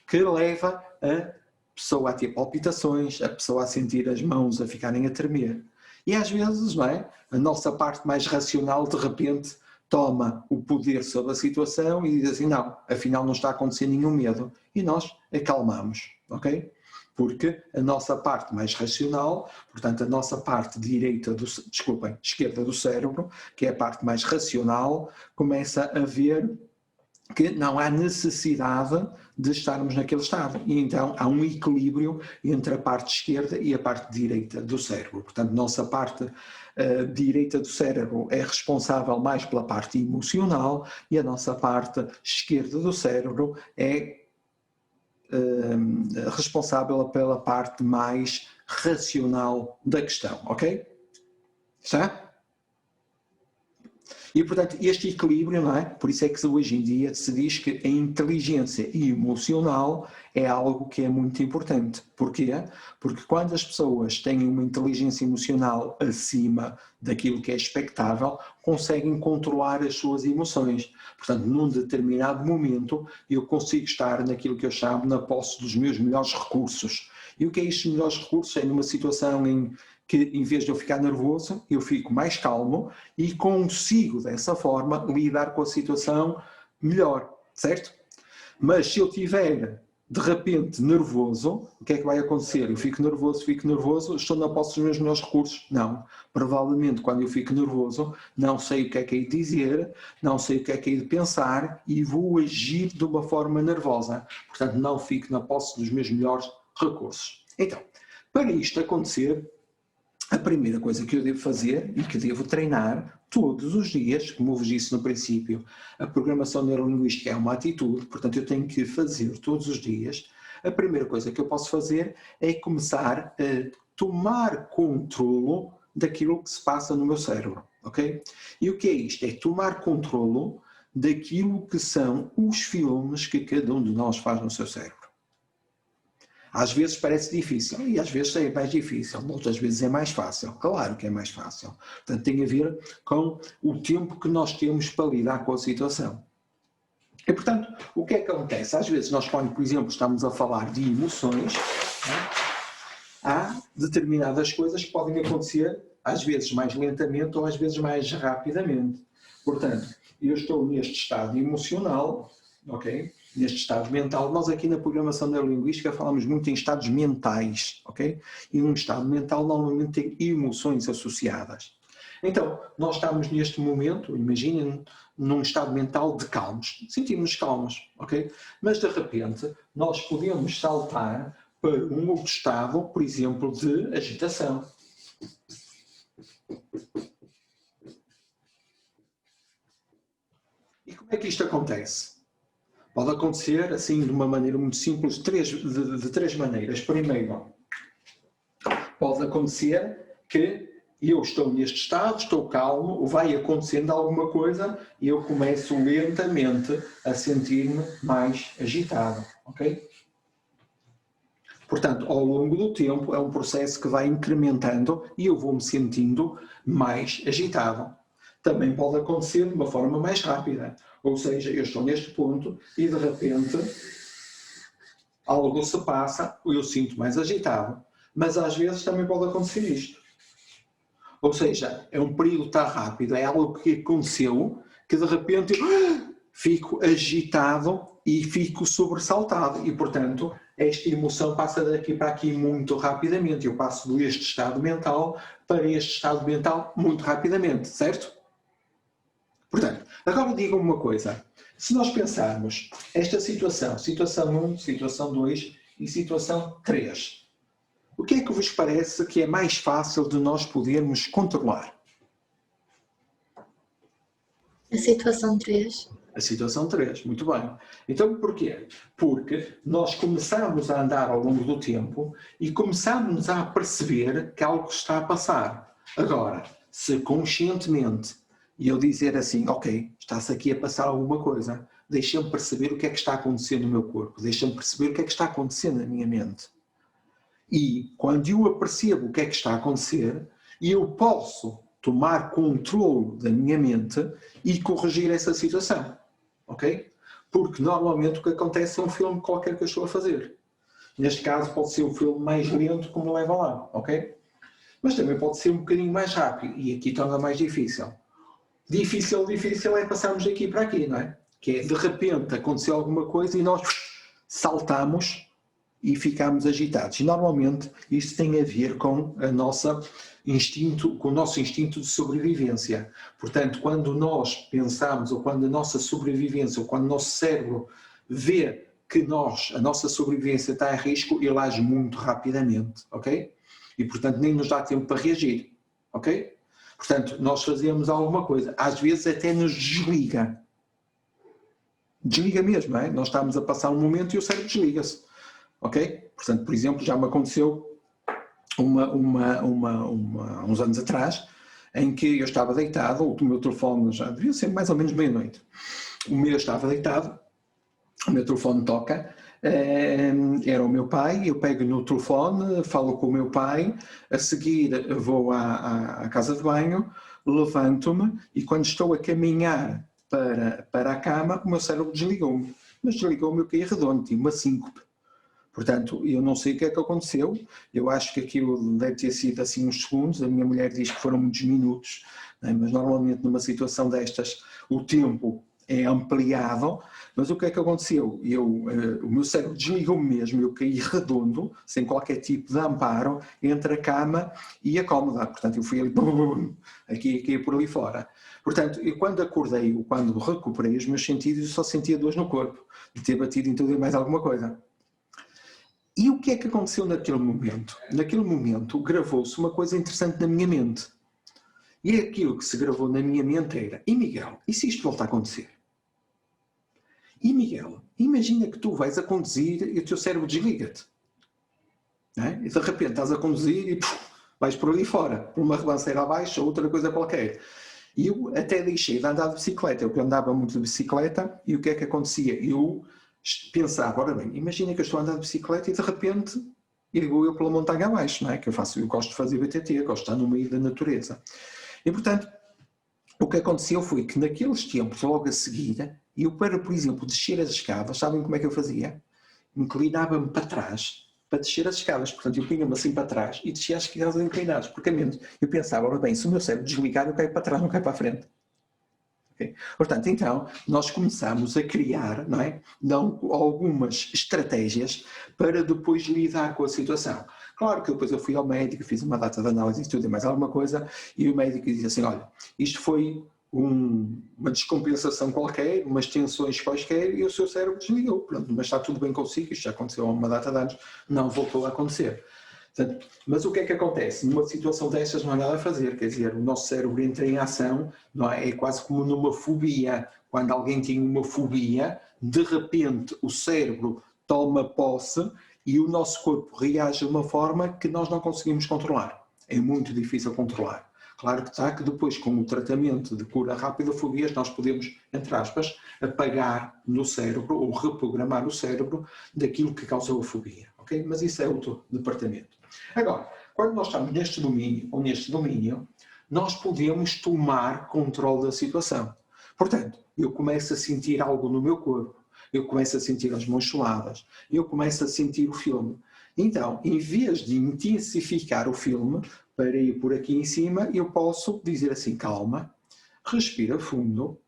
que leva a pessoa a ter palpitações, a pessoa a sentir as mãos a ficarem a tremer. E às vezes, não é? A nossa parte mais racional de repente toma o poder sobre a situação e diz assim, não, afinal não está a acontecer nenhum medo. E nós acalmamos, ok? Porque a nossa parte mais racional, portanto a nossa parte esquerda do cérebro, que é a parte mais racional, começa a ver que não há necessidade de estarmos naquele estado. E então há um equilíbrio entre a parte esquerda e a parte direita do cérebro. Portanto, nossa parte direita do cérebro é responsável mais pela parte emocional e a nossa parte esquerda do cérebro é responsável pela parte mais racional da questão, ok? Está? E, portanto, este equilíbrio, não é? Por isso é que hoje em dia se diz que a inteligência emocional é algo que é muito importante. Porquê? Porque quando as pessoas têm uma inteligência emocional acima daquilo que é expectável, conseguem controlar as suas emoções. Portanto, num determinado momento, eu consigo estar naquilo que eu chamo na posse dos meus melhores recursos. E o que é estes melhores recursos? É numa situação em que em vez de eu ficar nervoso, eu fico mais calmo e consigo dessa forma lidar com a situação melhor, certo? Mas se eu tiver de repente nervoso, o que é que vai acontecer? Eu fico nervoso, estou na posse dos meus melhores recursos? Não. Provavelmente quando eu fico nervoso, não sei o que é de dizer, não sei o que é de pensar e vou agir de uma forma nervosa. Portanto, não fico na posse dos meus melhores recursos. Então, para isto acontecer, a primeira coisa que eu devo fazer e que devo treinar todos os dias, como eu vos disse no princípio, a programação neurolinguística é uma atitude, portanto eu tenho que fazer todos os dias. A primeira coisa que eu posso fazer é começar a tomar controlo daquilo que se passa no meu cérebro, ok? E o que é isto? É tomar controlo daquilo que são os filmes que cada um de nós faz no seu cérebro. Às vezes parece difícil e às vezes é mais difícil, outras vezes é mais fácil. Claro que é mais fácil. Portanto, tem a ver com o tempo que nós temos para lidar com a situação. E, portanto, o que é que acontece? Às vezes nós, quando, por exemplo, estamos a falar de emoções, há determinadas coisas que podem acontecer, às vezes mais lentamente ou às vezes mais rapidamente. Portanto, eu estou neste estado emocional, ok? Neste estado mental, nós aqui na programação neurolinguística falamos muito em estados mentais, ok? E num estado mental normalmente tem emoções associadas. Então, nós estamos neste momento, imaginem, num estado mental de calmos, sentimos-nos calmos, ok? Mas de repente, nós podemos saltar para um outro estado, por exemplo, de agitação. E como é que isto acontece? Pode acontecer, assim, de uma maneira muito simples, de três maneiras. Primeiro, pode acontecer que eu estou neste estado, estou calmo, vai acontecendo alguma coisa e eu começo lentamente a sentir-me mais agitado, ok? Portanto, ao longo do tempo, é um processo que vai incrementando e eu vou me sentindo mais agitado. Também pode acontecer de uma forma mais rápida. Ou seja, eu estou neste ponto e de repente algo se passa, eu sinto mais agitado. Mas às vezes também pode acontecer isto. Ou seja, é um período tão rápido, é algo que aconteceu que de repente eu fico agitado e fico sobressaltado. E portanto, esta emoção passa daqui para aqui muito rapidamente. Eu passo deste estado mental para este estado mental muito rapidamente, certo? Portanto, agora digam-me uma coisa. Se nós pensarmos esta situação, situação 1, situação 2 e situação 3, o que é que vos parece que é mais fácil de nós podermos controlar? A situação 3. A situação 3, muito bem. Então porquê? Porque nós começamos a andar ao longo do tempo e começamos a perceber que algo está a passar. Agora, se conscientemente e eu dizer assim, ok, está-se aqui a passar alguma coisa, deixa-me perceber o que é que está acontecendo no meu corpo, deixa-me perceber o que é que está acontecendo na minha mente. E quando eu percebo o que é que está a acontecer, eu posso tomar controle da minha mente e corrigir essa situação, ok? Porque normalmente o que acontece é um filme qualquer que eu estou a fazer. Neste caso pode ser um filme mais lento como leva lá, ok? Mas também pode ser um bocadinho mais rápido e aqui torna mais difícil. Difícil é passarmos daqui para aqui, não é? Que é, de repente, aconteceu alguma coisa e nós saltamos e ficamos agitados. E, normalmente, isso tem a ver com o nosso instinto de sobrevivência. Portanto, quando nós pensamos, ou quando a nossa sobrevivência, ou quando o nosso cérebro vê que a nossa sobrevivência está em risco, ele age muito rapidamente, ok? E, portanto, nem nos dá tempo para reagir, ok? Portanto, nós fazemos alguma coisa, às vezes até nos desliga. Desliga mesmo, não é? Nós estamos a passar um momento e o cérebro desliga-se. Ok? Portanto, por exemplo, já me aconteceu uns anos atrás, em que eu estava deitado, o meu telefone já devia ser mais ou menos meia-noite. Eu estava deitado, o meu telefone toca, era o meu pai, eu pego no telefone, falo com o meu pai, a seguir vou à casa de banho, levanto-me e quando estou a caminhar para a cama, o meu cérebro desligou-me. Mas desligou-me, eu caí redondo, tive uma síncope. Portanto, eu não sei o que é que aconteceu, eu acho que aquilo deve ter sido assim uns segundos, a minha mulher diz que foram muitos minutos, né? Mas normalmente numa situação destas o tempo é ampliado, mas o que é que aconteceu? O meu cérebro desligou-me mesmo, eu caí redondo, sem qualquer tipo de amparo, entre a cama e a cómoda, portanto eu fui ali, aqui por ali fora. Portanto, eu quando acordei, ou quando recuperei os meus sentidos, eu só sentia dores no corpo, de ter batido em tudo e mais alguma coisa. E o que é que aconteceu naquele momento? Naquele momento gravou-se uma coisa interessante na minha mente. E aquilo que se gravou na minha mente era: e Miguel, e se isto voltar a acontecer? E Miguel, imagina que tu vais a conduzir e o teu cérebro desliga-te. É? E de repente estás a conduzir e vais por ali fora, por uma ribanceira abaixo ou outra coisa qualquer. E eu até deixei de andar de bicicleta, eu andava muito de bicicleta, e o que é que acontecia? Eu pensava, ora bem, imagina que eu estou a andar de bicicleta e de repente vou eu pela montanha abaixo, não é? Eu gosto de fazer BTT, eu gosto de estar no meio da natureza. E portanto, o que aconteceu foi que naqueles tempos, logo a seguir, eu para, por exemplo, descer as escadas, sabem como é que eu fazia? Inclinava-me para trás, para descer as escadas. Portanto, eu punha-me assim para trás e descia as escadas inclinadas, porque a menos eu pensava, ora bem, se o meu cérebro desligar, eu caio para trás, não caio para a frente. Okay? Portanto, então, nós começamos a criar, não é? Algumas estratégias para depois lidar com a situação. Claro que depois eu fui ao médico, fiz uma data de análise e tudo e mais alguma coisa, e o médico disse assim, olha, isto foi uma descompensação qualquer, umas tensões quaisquer, e o seu cérebro desligou. Pronto, mas está tudo bem consigo, isto já aconteceu há uma data de anos, não voltou a acontecer. Portanto, mas o que é que acontece? Numa situação destas não há nada a fazer, quer dizer, o nosso cérebro entra em ação, não é? É quase como numa fobia. Quando alguém tem uma fobia, de repente o cérebro toma posse e o nosso corpo reage de uma forma que nós não conseguimos controlar. É muito difícil controlar. Claro que está que depois, com o tratamento de cura rápida de fobias, nós podemos, entre aspas, apagar no cérebro ou reprogramar o cérebro daquilo que causou a fobia. Okay? Mas isso é outro departamento. Agora, quando nós estamos neste domínio, nós podemos tomar controle da situação. Portanto, eu começo a sentir algo no meu corpo, eu começo a sentir as mãos suadas, eu começo a sentir o filme. Então, em vez de intensificar o filme, para ir por aqui em cima, eu posso dizer assim, calma, respira fundo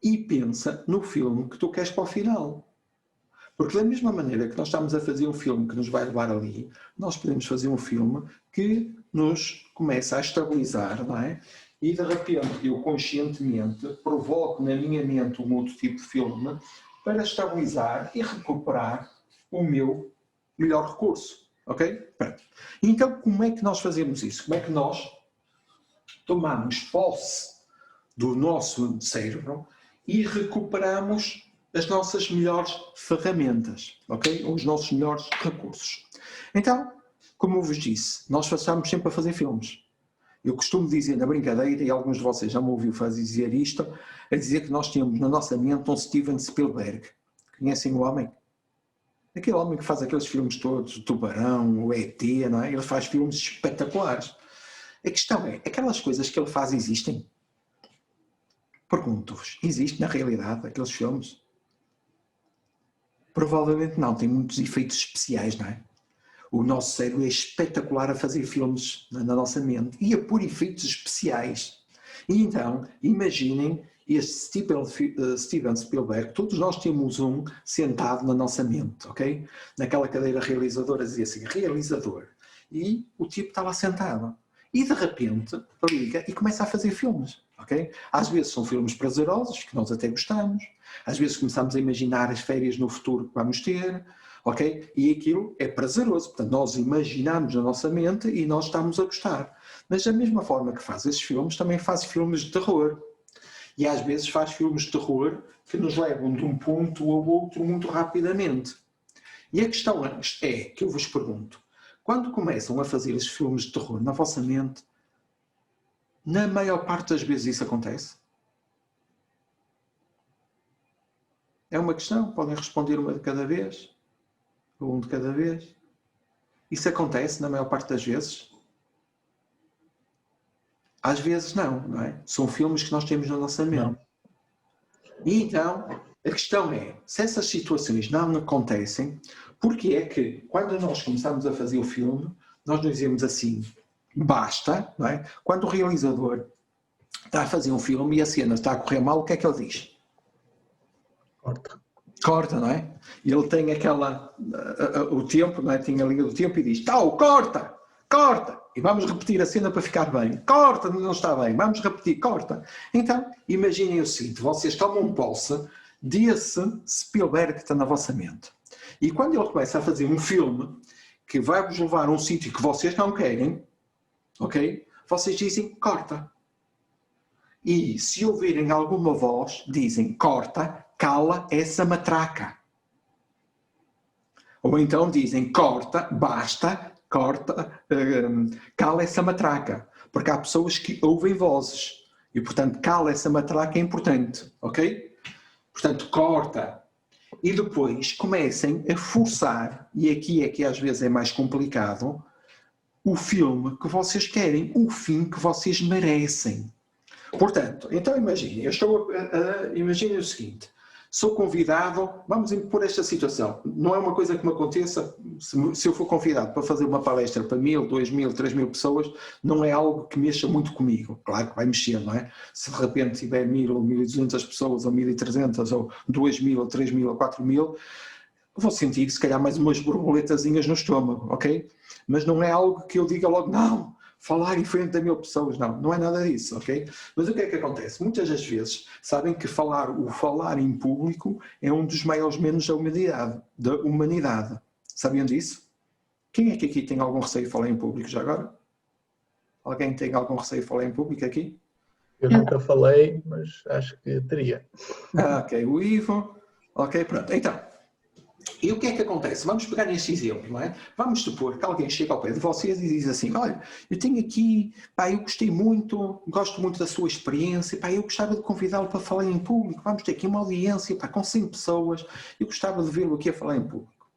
e pensa no filme que tu queres para o final. Porque da mesma maneira que nós estamos a fazer um filme que nos vai levar ali, nós podemos fazer um filme que nos começa a estabilizar, não é? E de repente eu conscientemente provoco na minha mente um outro tipo de filme para estabilizar e recuperar o meu melhor recurso. Ok? Pronto. Então, como é que nós fazemos isso? Como é que nós tomamos posse do nosso cérebro e recuperamos as nossas melhores ferramentas, ok? Os nossos melhores recursos. Então, como eu vos disse, nós estamos sempre a fazer filmes. Eu costumo dizer na brincadeira, e alguns de vocês já me ouviram dizer isto, a dizer que nós temos na nossa mente um Steven Spielberg. Conhecem o homem? Aquele homem que faz aqueles filmes todos, o Tubarão, o E.T., não é? Ele faz filmes espetaculares. A questão é, aquelas coisas que ele faz existem? Pergunto-vos, existe na realidade aqueles filmes? Provavelmente não, tem muitos efeitos especiais, não é? O nosso cérebro é espetacular a fazer filmes na nossa mente e a pôr efeitos especiais. E então, imaginem este Steven Spielberg, todos nós temos um sentado na nossa mente, ok? Naquela cadeira realizadora dizia assim, realizador. E o tipo está lá sentado. E de repente liga e começa a fazer filmes, ok? Às vezes são filmes prazerosos, que nós até gostamos. Às vezes começamos a imaginar as férias no futuro que vamos ter, ok? E aquilo é prazeroso. Portanto, nós imaginamos na nossa mente e nós estamos a gostar. Mas da mesma forma que faz esses filmes, também faz filmes de terror. E às vezes faz filmes de terror que nos levam de um ponto ao outro muito rapidamente. E a questão é que eu vos pergunto, quando começam a fazer esses filmes de terror na vossa mente, na maior parte das vezes isso acontece? É uma questão, podem responder uma de cada vez, ou um de cada vez. Isso acontece na maior parte das vezes? Às vezes não é? São filmes que nós temos na nossa mente. Não. E então, a questão é, se essas situações não acontecem, Porque é que, quando nós começamos a fazer o filme, nós não dizemos assim, basta, não é? Quando o realizador está a fazer um filme e a cena está a correr mal, o que é que ele diz? Corta. Corta, não é? E ele tem o tempo, não é? Tem a linha do tempo e diz, tal, corta, corta. E vamos repetir a cena para ficar bem. Corta, não está bem. Vamos repetir, corta. Então, imaginem o seguinte, vocês tomam posse desse Spielberg que está na vossa mente. E quando ele começa a fazer um filme que vai-vos levar a um sítio que vocês não querem, ok? Vocês dizem, corta. E se ouvirem alguma voz, dizem, corta, cala essa matraca. Ou então dizem, corta, basta, corta, cala essa matraca. Porque há pessoas que ouvem vozes. E, portanto, cala essa matraca é importante, ok? Portanto, corta. E depois comecem a forçar, e aqui é que às vezes é mais complicado, o filme que vocês querem, o fim que vocês merecem. Portanto, então imaginem, imaginem o seguinte, sou convidado, vamos impor esta situação, não é uma coisa que me aconteça, se eu for convidado para fazer uma palestra para 1000, 2000, 3000 pessoas, não é algo que mexa muito comigo, claro que vai mexer, não é? Se de repente tiver 1000 ou 1200 pessoas, ou 1300, ou 2000, ou 3000, ou 4000, vou sentir se calhar mais umas borboletazinhas no estômago, ok? Mas não é algo que eu diga logo, não, falar em frente a 1000 pessoas, não é nada disso, ok? Mas o que é que acontece? Muitas das vezes sabem que o falar em público é um dos maiores menos da humanidade. Sabiam disso? Quem é que aqui tem algum receio de falar em público já agora? Alguém tem algum receio de falar em público aqui? Eu nunca falei, mas acho que teria. Ok, o Ivo. Ok, pronto. Então, e o que é que acontece? Vamos pegar neste exemplo, não é? Vamos supor que alguém chega ao pé de vocês e diz assim, olha, eu tenho aqui, pá, eu gostei muito, gosto muito da sua experiência, pá, eu gostava de convidá-lo para falar em público, vamos ter aqui uma audiência, pá, com 100 pessoas, eu gostava de vê-lo aqui a falar em público.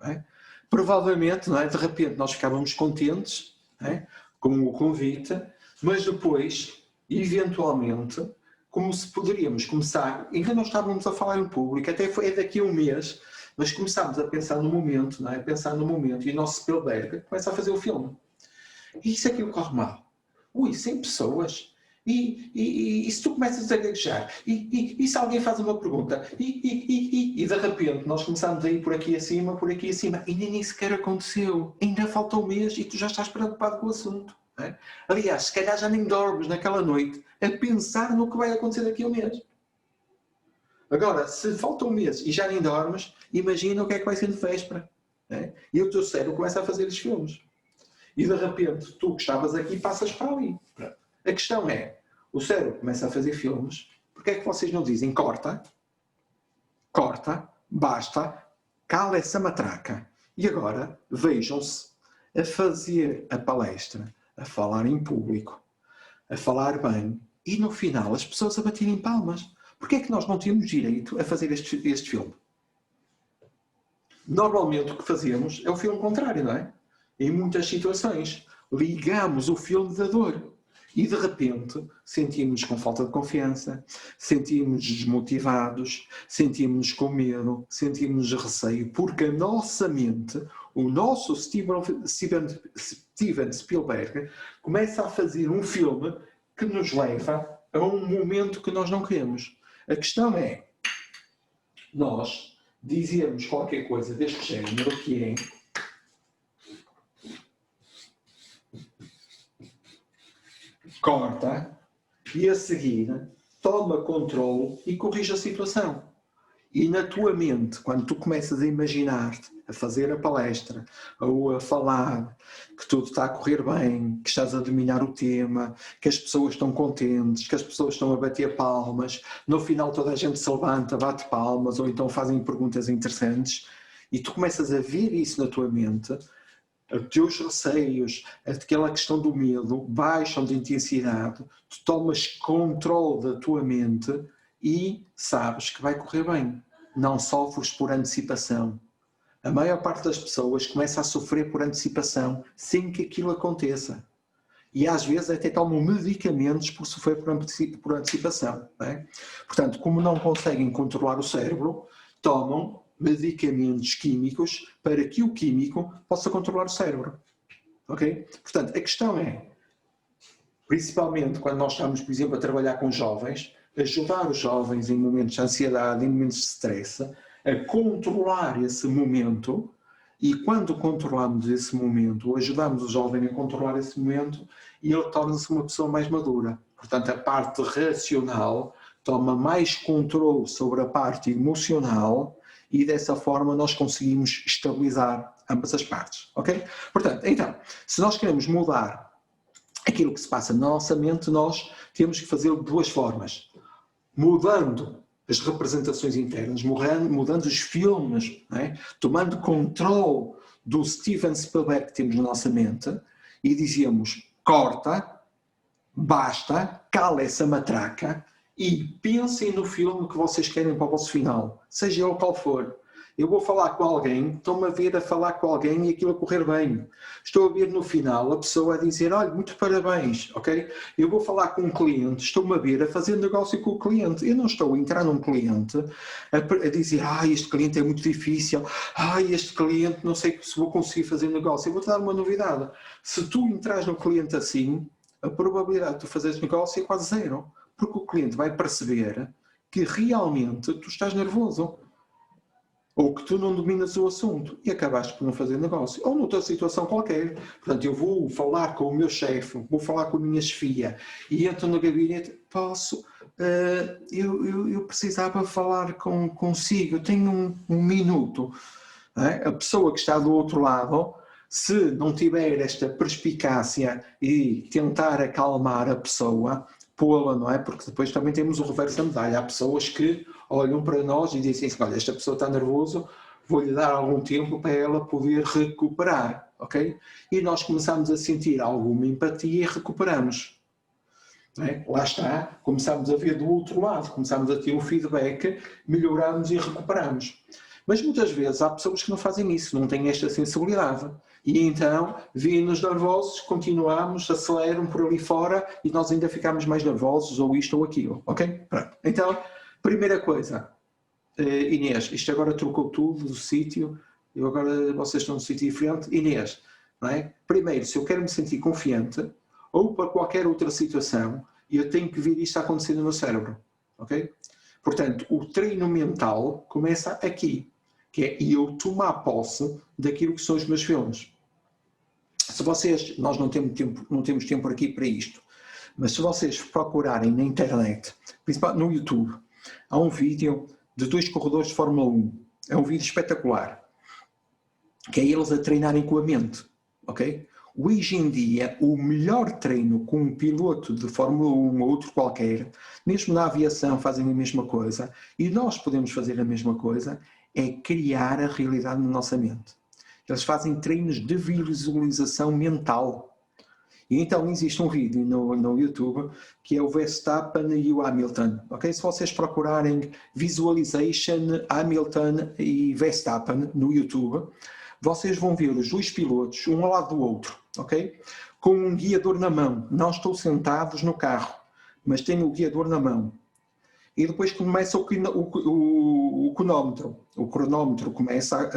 Não é? Provavelmente, não é? De repente nós ficávamos contentes, não é? Com o convite, mas depois, eventualmente, como se poderíamos começar, ainda não estávamos a falar em público, até foi daqui a um mês, mas começámos a pensar no momento, não é? Pensar no momento, e o nosso Spielberg começa a fazer o filme. E isso aqui corre mal. Ui, 100 pessoas. E se tu começas a gaguejar? E se alguém faz uma pergunta? E de repente nós começamos a ir por aqui acima, e nem sequer aconteceu. Ainda falta um mês e tu já estás preocupado com o assunto. Não é? Aliás, se calhar já nem dormes naquela noite a pensar no que vai acontecer daqui a um mês. Agora, se falta um mês e já nem dormes, imagina o que é que vai ser de véspera. Né? E o teu cérebro começa a fazer os filmes. E de repente, tu que estavas aqui passas para ali. A questão é, o cérebro começa a fazer filmes, porque é que vocês não dizem corta, basta, cala essa matraca. E agora, vejam-se a fazer a palestra, a falar em público, a falar bem, e no final as pessoas a baterem palmas. Porquê é que nós não temos direito a fazer este filme? Normalmente o que fazemos é o filme contrário, não é? Em muitas situações, ligamos o filme da dor e de repente sentimos-nos com falta de confiança, sentimos-nos desmotivados, sentimos-nos com medo, sentimos receio, porque a nossa mente, o nosso Steven Spielberg, começa a fazer um filme que nos leva a um momento que nós não queremos. A questão é, nós dizermos qualquer coisa deste género que é corta e a seguir toma controle e corrige a situação. E na tua mente, quando tu começas a imaginar-te a fazer a palestra ou a falar que tudo está a correr bem, que estás a dominar o tema, que as pessoas estão contentes, que as pessoas estão a bater palmas, no final toda a gente se levanta, bate palmas ou então fazem perguntas interessantes e tu começas a ver isso na tua mente, os teus receios, aquela questão do medo baixam de intensidade, tu tomas controle da tua mente e sabes que vai correr bem. Não sofres por antecipação. A maior parte das pessoas começa a sofrer por antecipação sem que aquilo aconteça. E às vezes até tomam medicamentos por sofrer por antecipação. Não é? Portanto, como não conseguem controlar o cérebro, tomam medicamentos químicos para que o químico possa controlar o cérebro. Ok? Portanto, a questão é, principalmente quando nós estamos, por exemplo, a trabalhar com jovens, ajudar os jovens em momentos de ansiedade, em momentos de stress, a controlar esse momento, e quando controlamos esse momento, ajudamos o jovem a controlar esse momento, e ele torna-se uma pessoa mais madura. Portanto, a parte racional toma mais controle sobre a parte emocional, e dessa forma nós conseguimos estabilizar ambas as partes, ok? Portanto, então, se nós queremos mudar aquilo que se passa na nossa mente, nós temos que fazê-lo de duas formas. Mudando as representações internas, mudando os filmes, não é? Tomando controle do Steven Spielberg que temos na nossa mente e dizemos, corta, basta, cala essa matraca e pensem no filme que vocês querem para o vosso final, seja ele qual for. Eu vou falar com alguém, estou-me a ver a falar com alguém e aquilo a correr bem. Estou a ver no final a pessoa a dizer, olha, muito parabéns, ok? Eu vou falar com um cliente, estou-me a ver a fazer negócio com o cliente. Eu não estou a entrar num cliente a dizer, este cliente é muito difícil, este cliente não sei se vou conseguir fazer negócio. Eu vou-te dar uma novidade. Se tu entras no cliente assim, a probabilidade de tu fazeres negócio é quase zero. Porque o cliente vai perceber que realmente tu estás nervoso. Ou que tu não dominas o assunto e acabaste por não fazer negócio. Ou noutra situação qualquer. Portanto, eu vou falar com o meu chefe, vou falar com a minha chefia e entro no gabinete, eu precisava falar consigo, eu tenho um minuto. A pessoa que está do outro lado, se não tiver esta perspicácia e tentar acalmar a pessoa, pô-la, não é? Porque depois também temos o reverso da medalha. Há pessoas que olham para nós e dizem assim, olha, esta pessoa está nervosa, vou-lhe dar algum tempo para ela poder recuperar, ok? E nós começamos a sentir alguma empatia e recuperamos. Não é? Lá está, começamos a ver do outro lado, começamos a ter um feedback, melhoramos e recuperamos. Mas muitas vezes há pessoas que não fazem isso, não têm esta sensibilidade. E então, vêm-nos nervosos, continuamos, aceleram por ali fora e nós ainda ficamos mais nervosos, ou isto ou aquilo, ok? Pronto. Então, primeira coisa, Inês, isto agora trocou tudo do sítio, e agora vocês estão no sítio diferente. Inês, não é? Primeiro, se eu quero me sentir confiante, ou para qualquer outra situação, eu tenho que ver isto a acontecer no meu cérebro, ok? Portanto, o treino mental começa aqui, que é eu tomar posse daquilo que são os meus filmes. Se vocês, nós não temos tempo aqui para isto, mas se vocês procurarem na internet, principalmente no YouTube, há um vídeo de 2 corredores de Fórmula 1. É um vídeo espetacular, que é eles a treinarem com a mente, ok? Hoje em dia, o melhor treino com um piloto de Fórmula 1 ou outro qualquer, mesmo na aviação fazem a mesma coisa, e nós podemos fazer a mesma coisa, é criar a realidade na nossa mente. Eles fazem treinos de visualização mental. E então existe um vídeo no YouTube que é o Verstappen e o Hamilton. Okay? Se vocês procurarem Visualization Hamilton e Verstappen no YouTube, vocês vão ver os 2 pilotos, um ao lado do outro, okay? Com um guiador na mão. Não estão sentados no carro, mas têm o guiador na mão. E depois começa o cronómetro. O cronómetro começa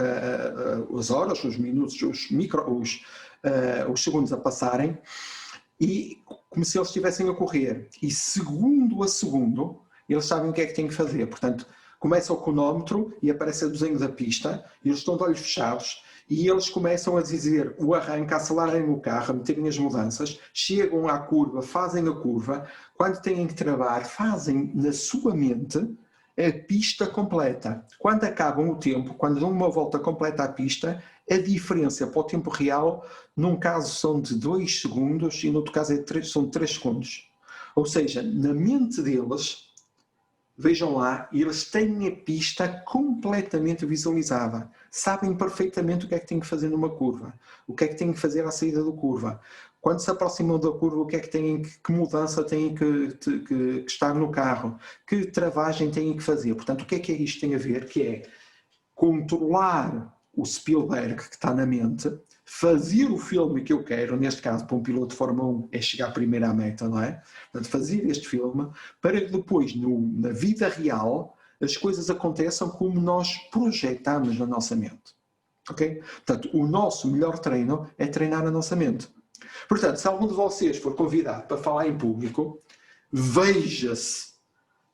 as horas, os minutos, os segundos a passarem, e como se eles estivessem a correr. E segundo a segundo, eles sabem o que é que têm que fazer. Portanto, começa o cronómetro e aparece o desenho da pista, e eles estão de olhos fechados, e eles começam a dizer o arranque, a acelerarem o carro, a meterem as mudanças, chegam à curva, fazem a curva, quando têm que travar, fazem na sua mente a pista completa. Quando acabam o tempo, quando dão uma volta completa à pista, a diferença para o tempo real, num caso são de 2 segundos e no outro caso são 3 segundos. Ou seja, na mente deles, vejam lá, eles têm a pista completamente visualizada. Sabem perfeitamente o que é que têm que fazer numa curva, o que é que têm que fazer à saída da curva. Quando se aproximam da curva, o que é que têm que mudança têm que estar no carro, que travagem têm que fazer. Portanto, o que é isto tem a ver? Que é controlar o Spielberg que está na mente, fazer o filme que eu quero, neste caso para um piloto de Fórmula 1 é chegar primeiro à meta, não é? Portanto, fazer este filme para que depois, na vida real, as coisas acontecem como nós projetamos na nossa mente. Ok? Portanto, o nosso melhor treino é treinar a nossa mente. Portanto, se algum de vocês for convidado para falar em público, veja-se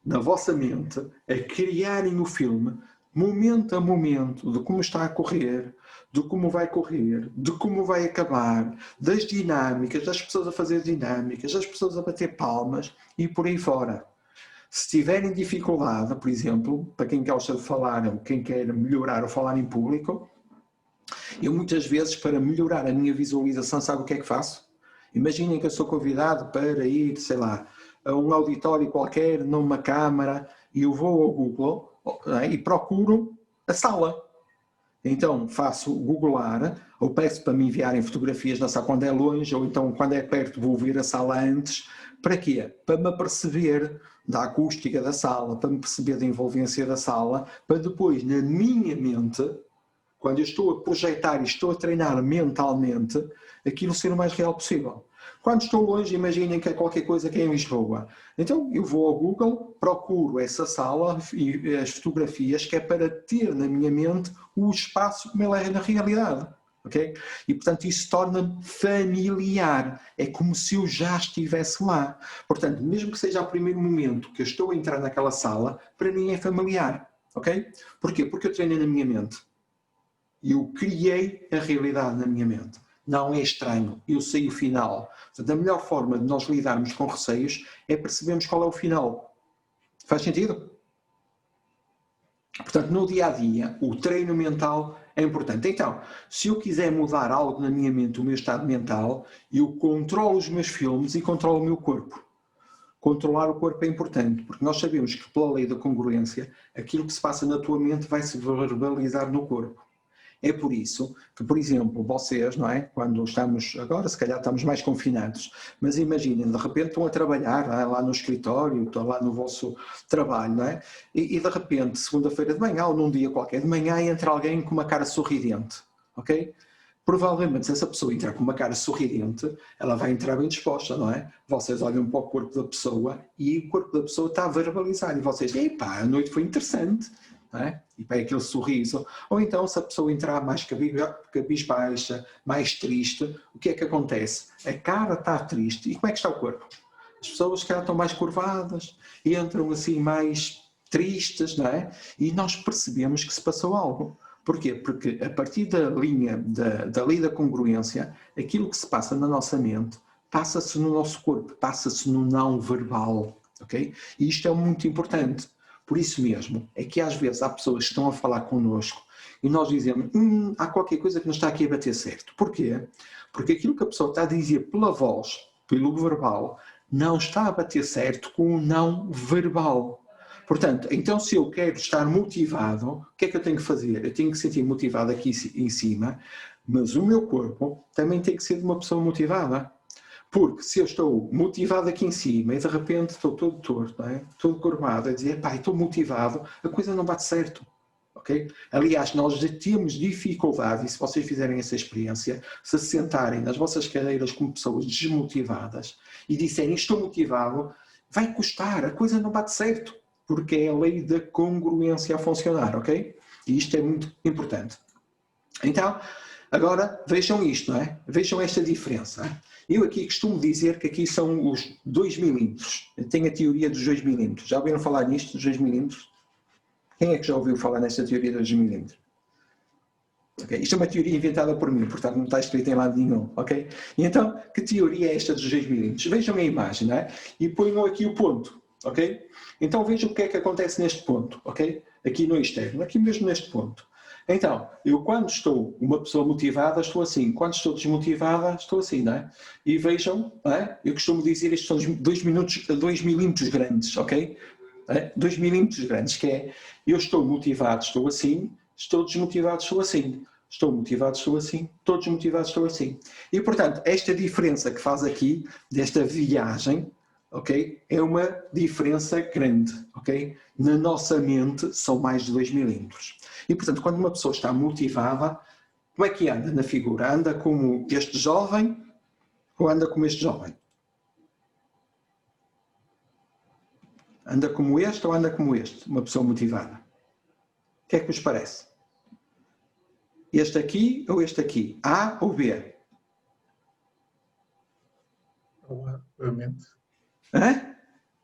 na vossa mente a criarem o filme, momento a momento, de como está a correr, de como vai correr, de como vai acabar, das dinâmicas, das pessoas a fazer dinâmicas, das pessoas a bater palmas e por aí fora. Se tiverem dificuldade, por exemplo, para quem gosta de falar ou quem quer melhorar ou falar em público, eu muitas vezes, para melhorar a minha visualização, sabe o que é que faço? Imaginem que eu sou convidado para ir, sei lá, a um auditório qualquer, numa câmara, e eu vou ao Google e procuro a sala. Então faço googlar, ou peço para me enviarem fotografias da sala quando é longe, ou então quando é perto vou ver a sala antes. Para quê? Para me aperceber da acústica da sala, para me perceber da envolvência da sala, para depois, na minha mente, quando eu estou a projetar e estou a treinar mentalmente, aquilo ser o mais real possível. Quando estou longe, imaginem que é qualquer coisa que é em Lisboa. Então eu vou ao Google, procuro essa sala e as fotografias, que é para ter na minha mente o espaço como ele é na realidade. Okay? E portanto isso torna-me familiar. É como se eu já estivesse lá. Portanto, mesmo que seja o primeiro momento que eu estou a entrar naquela sala, para mim é familiar. Okay? Porquê? Porque eu treinei na minha mente. Eu criei a realidade na minha mente. Não é estranho. Eu sei o final. Portanto, a melhor forma de nós lidarmos com receios é percebermos qual é o final. Faz sentido? Portanto, no dia-a-dia, o treino mental é importante. Então, se eu quiser mudar algo na minha mente, o meu estado mental, eu controlo os meus filmes e controlo o meu corpo. Controlar o corpo é importante, porque nós sabemos que, pela lei da congruência, aquilo que se passa na tua mente vai se verbalizar no corpo. É por isso que, por exemplo, vocês, não é? Quando estamos, agora se calhar estamos mais confinados, mas imaginem, de repente estão a trabalhar lá no escritório, estão lá no vosso trabalho, não é? E de repente, segunda-feira de manhã ou num dia qualquer de manhã, entra alguém com uma cara sorridente, ok? Provavelmente, se essa pessoa entrar com uma cara sorridente, ela vai entrar bem disposta, não é? Vocês olham para o corpo da pessoa e o corpo da pessoa está a verbalizar e vocês, epá, a noite foi interessante. É? E para aquele sorriso, ou então se a pessoa entrar mais cabisbaixa, mais triste, o que é que acontece? A cara está triste, e como é que está o corpo? As pessoas que estão mais curvadas, entram assim mais tristes, não é? E nós percebemos que se passou algo. Porquê? Porque a partir da linha da lei da congruência, aquilo que se passa na nossa mente, passa-se no nosso corpo, passa-se no não verbal, ok? E isto é muito importante. Por isso mesmo, é que às vezes há pessoas que estão a falar connosco e nós dizemos, há qualquer coisa que não está aqui a bater certo. Porquê? Porque aquilo que a pessoa está a dizer pela voz, pelo verbal, não está a bater certo com o não verbal. Portanto, então se eu quero estar motivado, o que é que eu tenho que fazer? Eu tenho que sentir motivado aqui em cima, mas o meu corpo também tem que ser de uma pessoa motivada. Porque se eu estou motivado aqui em cima e de repente estou todo torto, não é? Todo curvado, a dizer, pá, estou motivado, a coisa não bate certo. Okay? Aliás, nós já temos dificuldade, e se vocês fizerem essa experiência, se sentarem nas vossas cadeiras como pessoas desmotivadas e disserem, estou motivado, vai custar, a coisa não bate certo. Porque é a lei da congruência a funcionar, ok? E isto é muito importante. Então, agora vejam isto, não é? Vejam esta diferença. Eu aqui costumo dizer que aqui são os 2 milímetros. Eu tenho a teoria dos 2 milímetros. Já ouviram falar nisto, dos 2 milímetros? Quem é que já ouviu falar nesta teoria dos 2 milímetros? Okay. Isto é uma teoria inventada por mim, portanto não está escrito em lado nenhum, ok? E então, que teoria é esta dos 2 milímetros? Vejam a imagem, não é? E ponham aqui o ponto, ok? Então vejam o que é que acontece neste ponto, ok? Aqui no externo, aqui mesmo neste ponto. Então, eu quando estou uma pessoa motivada, estou assim. Quando estou desmotivada, estou assim, não é? E vejam, não é? Eu costumo dizer isto são 2 milímetros grandes, ok? 2 milímetros grandes, que é, eu estou motivado, estou assim, estou desmotivado, estou assim. Estou motivado, estou assim, estou desmotivado, estou assim. E, portanto, esta diferença que faz aqui, desta viagem, ok? É uma diferença grande, ok? Na nossa mente são mais de 2 milímetros. E, portanto, quando uma pessoa está motivada, como é que anda na figura? Anda como este jovem ou anda como este jovem? Anda como este ou anda como este? Uma pessoa motivada. O que é que vos parece? Este aqui ou este aqui? A ou B? O A, obviamente. Hã?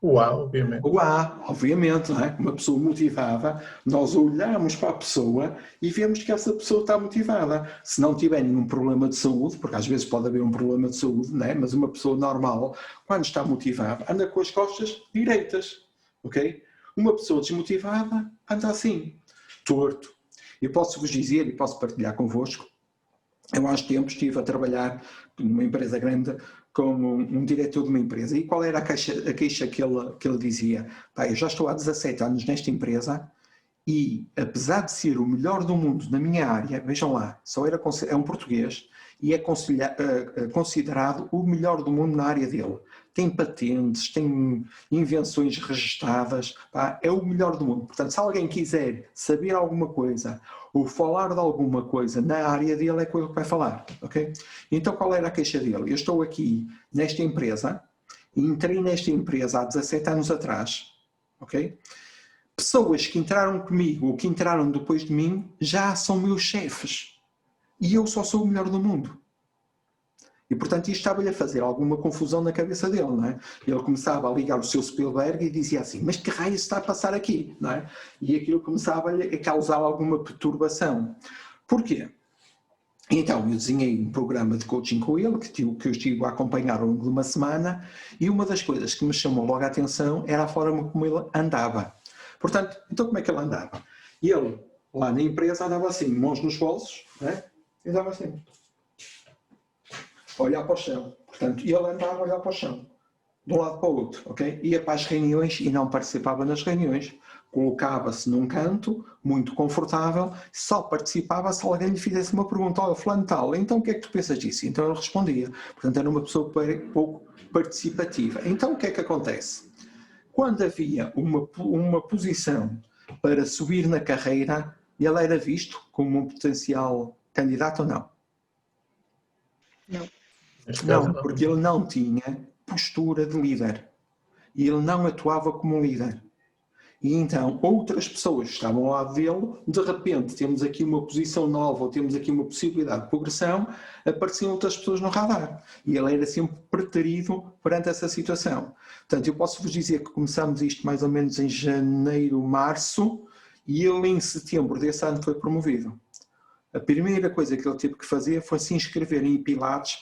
O A, obviamente. O A, obviamente, não é? Uma pessoa motivada, nós olhamos para a pessoa e vemos que essa pessoa está motivada. Se não tiver nenhum problema de saúde, porque às vezes pode haver um problema de saúde, não é? Mas uma pessoa normal, quando está motivada, anda com as costas direitas, ok? Uma pessoa desmotivada anda assim, torto. Eu posso vos dizer e posso partilhar convosco, eu há uns tempos estive a trabalhar numa empresa grande como um diretor de uma empresa. E qual era a queixa que ele dizia? Pá, eu já estou há 17 anos nesta empresa e, apesar de ser o melhor do mundo na minha área, vejam lá, é um português e é considerado o melhor do mundo na área dele. Tem patentes, tem invenções registadas, pá, é o melhor do mundo. Portanto, se alguém quiser saber alguma coisa ou falar de alguma coisa na área dele, é com ele que vai falar, ok? Então, qual era a queixa dele? Eu estou aqui nesta empresa, entrei nesta empresa há 17 anos atrás, ok? Pessoas que entraram comigo ou que entraram depois de mim já são meus chefes e eu só sou o melhor do mundo. E, portanto, isto estava-lhe a fazer alguma confusão na cabeça dele, não é? Ele começava a ligar o seu Spielberg e dizia assim, mas que raio está a passar aqui, não é? E aquilo começava-lhe a causar alguma perturbação. Porquê? Então, eu desenhei um programa de coaching com ele, que eu estive a acompanhar ao longo de uma semana, e uma das coisas que me chamou logo a atenção era a forma como ele andava. Portanto, então como é que ele andava? Ele, lá na empresa, andava assim, mãos nos bolsos, não é? E andava assim, a olhar para o chão. Portanto, ele andava a olhar para o chão, de um lado para o outro, ok? Ia para as reuniões e não participava nas reuniões. Colocava-se num canto, muito confortável, só participava se alguém lhe fizesse uma pergunta, olha, fulano tal, então o que é que tu pensas disso? Então ele respondia. Portanto, era uma pessoa pouco participativa. Então o que é que acontece? Quando havia uma posição para subir na carreira, ele era visto como um potencial candidato ou não? Não. Neste caso, Não, porque ele não tinha postura de líder. E ele não atuava como um líder. E então outras pessoas que estavam ao lado dele, de repente temos aqui uma posição nova ou temos aqui uma possibilidade de progressão, apareciam outras pessoas no radar. E ele era sempre preterido perante essa situação. Portanto, eu posso vos dizer que começámos isto mais ou menos em janeiro, março, e ele em setembro desse ano foi promovido. A primeira coisa que ele teve que fazer foi se inscrever em Pilates,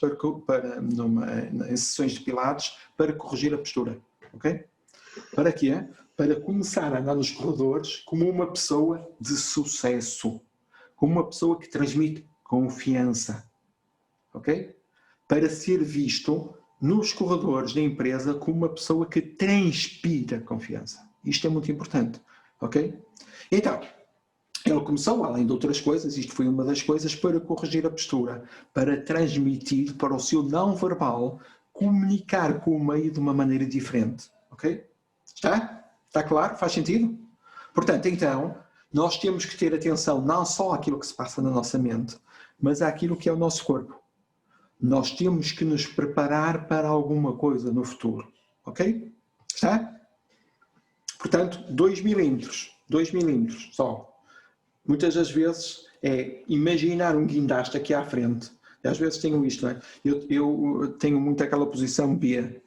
em sessões de Pilates, para corrigir a postura. Ok? Para quê? Para começar a andar nos corredores como uma pessoa de sucesso, como uma pessoa que transmite confiança, ok? Para ser visto nos corredores da empresa como uma pessoa que transpira confiança. Isto é muito importante, ok? Então, ele começou, além de outras coisas, isto foi uma das coisas, para corrigir a postura, para transmitir para o seu não verbal, comunicar com o meio de uma maneira diferente, ok? Está? Está claro? Faz sentido? Portanto, então, nós temos que ter atenção não só àquilo que se passa na nossa mente, mas àquilo que é o nosso corpo. Nós temos que nos preparar para alguma coisa no futuro. Ok? Está? Portanto, 2 milímetros só. Muitas das vezes é imaginar um guindaste aqui à frente. E às vezes tenho isto, não é? Eu tenho muito aquela posição B,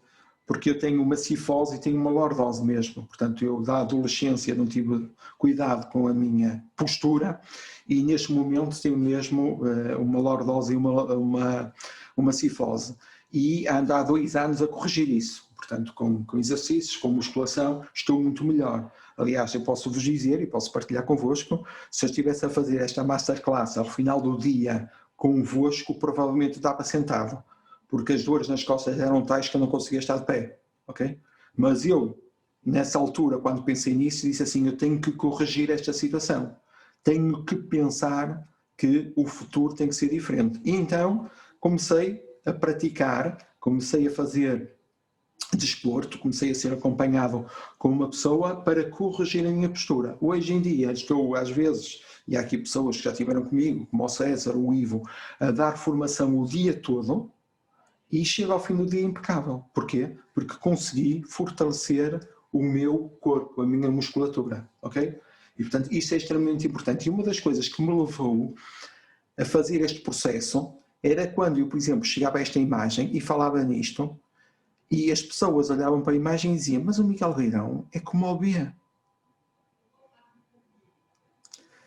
porque eu tenho uma cifose e tenho uma lordose mesmo. Portanto, eu da adolescência não tive cuidado com a minha postura e neste momento tenho mesmo uma lordose e uma cifose. E ando há 2 anos a corrigir isso. Portanto, com exercícios, com musculação, estou muito melhor. Aliás, eu posso vos dizer e posso partilhar convosco, se eu estivesse a fazer esta masterclass ao final do dia convosco, provavelmente estava sentado. Porque as dores nas costas eram tais que eu não conseguia estar de pé, ok? Mas eu, nessa altura, quando pensei nisso, disse assim, eu tenho que corrigir esta situação. Tenho que pensar que o futuro tem que ser diferente. E então, comecei a praticar, comecei a fazer desporto, comecei a ser acompanhado com uma pessoa para corrigir a minha postura. Hoje em dia estou, às vezes, e há aqui pessoas que já estiveram comigo, como o César, o Ivo, a dar formação o dia todo, e chego ao fim do dia impecável. Porquê? Porque consegui fortalecer o meu corpo, a minha musculatura, ok? E, portanto, isto é extremamente importante. E uma das coisas que me levou a fazer este processo era quando eu, por exemplo, chegava a esta imagem e falava nisto, e as pessoas olhavam para a imagem e diziam, mas o Miguel Reirão é como o B.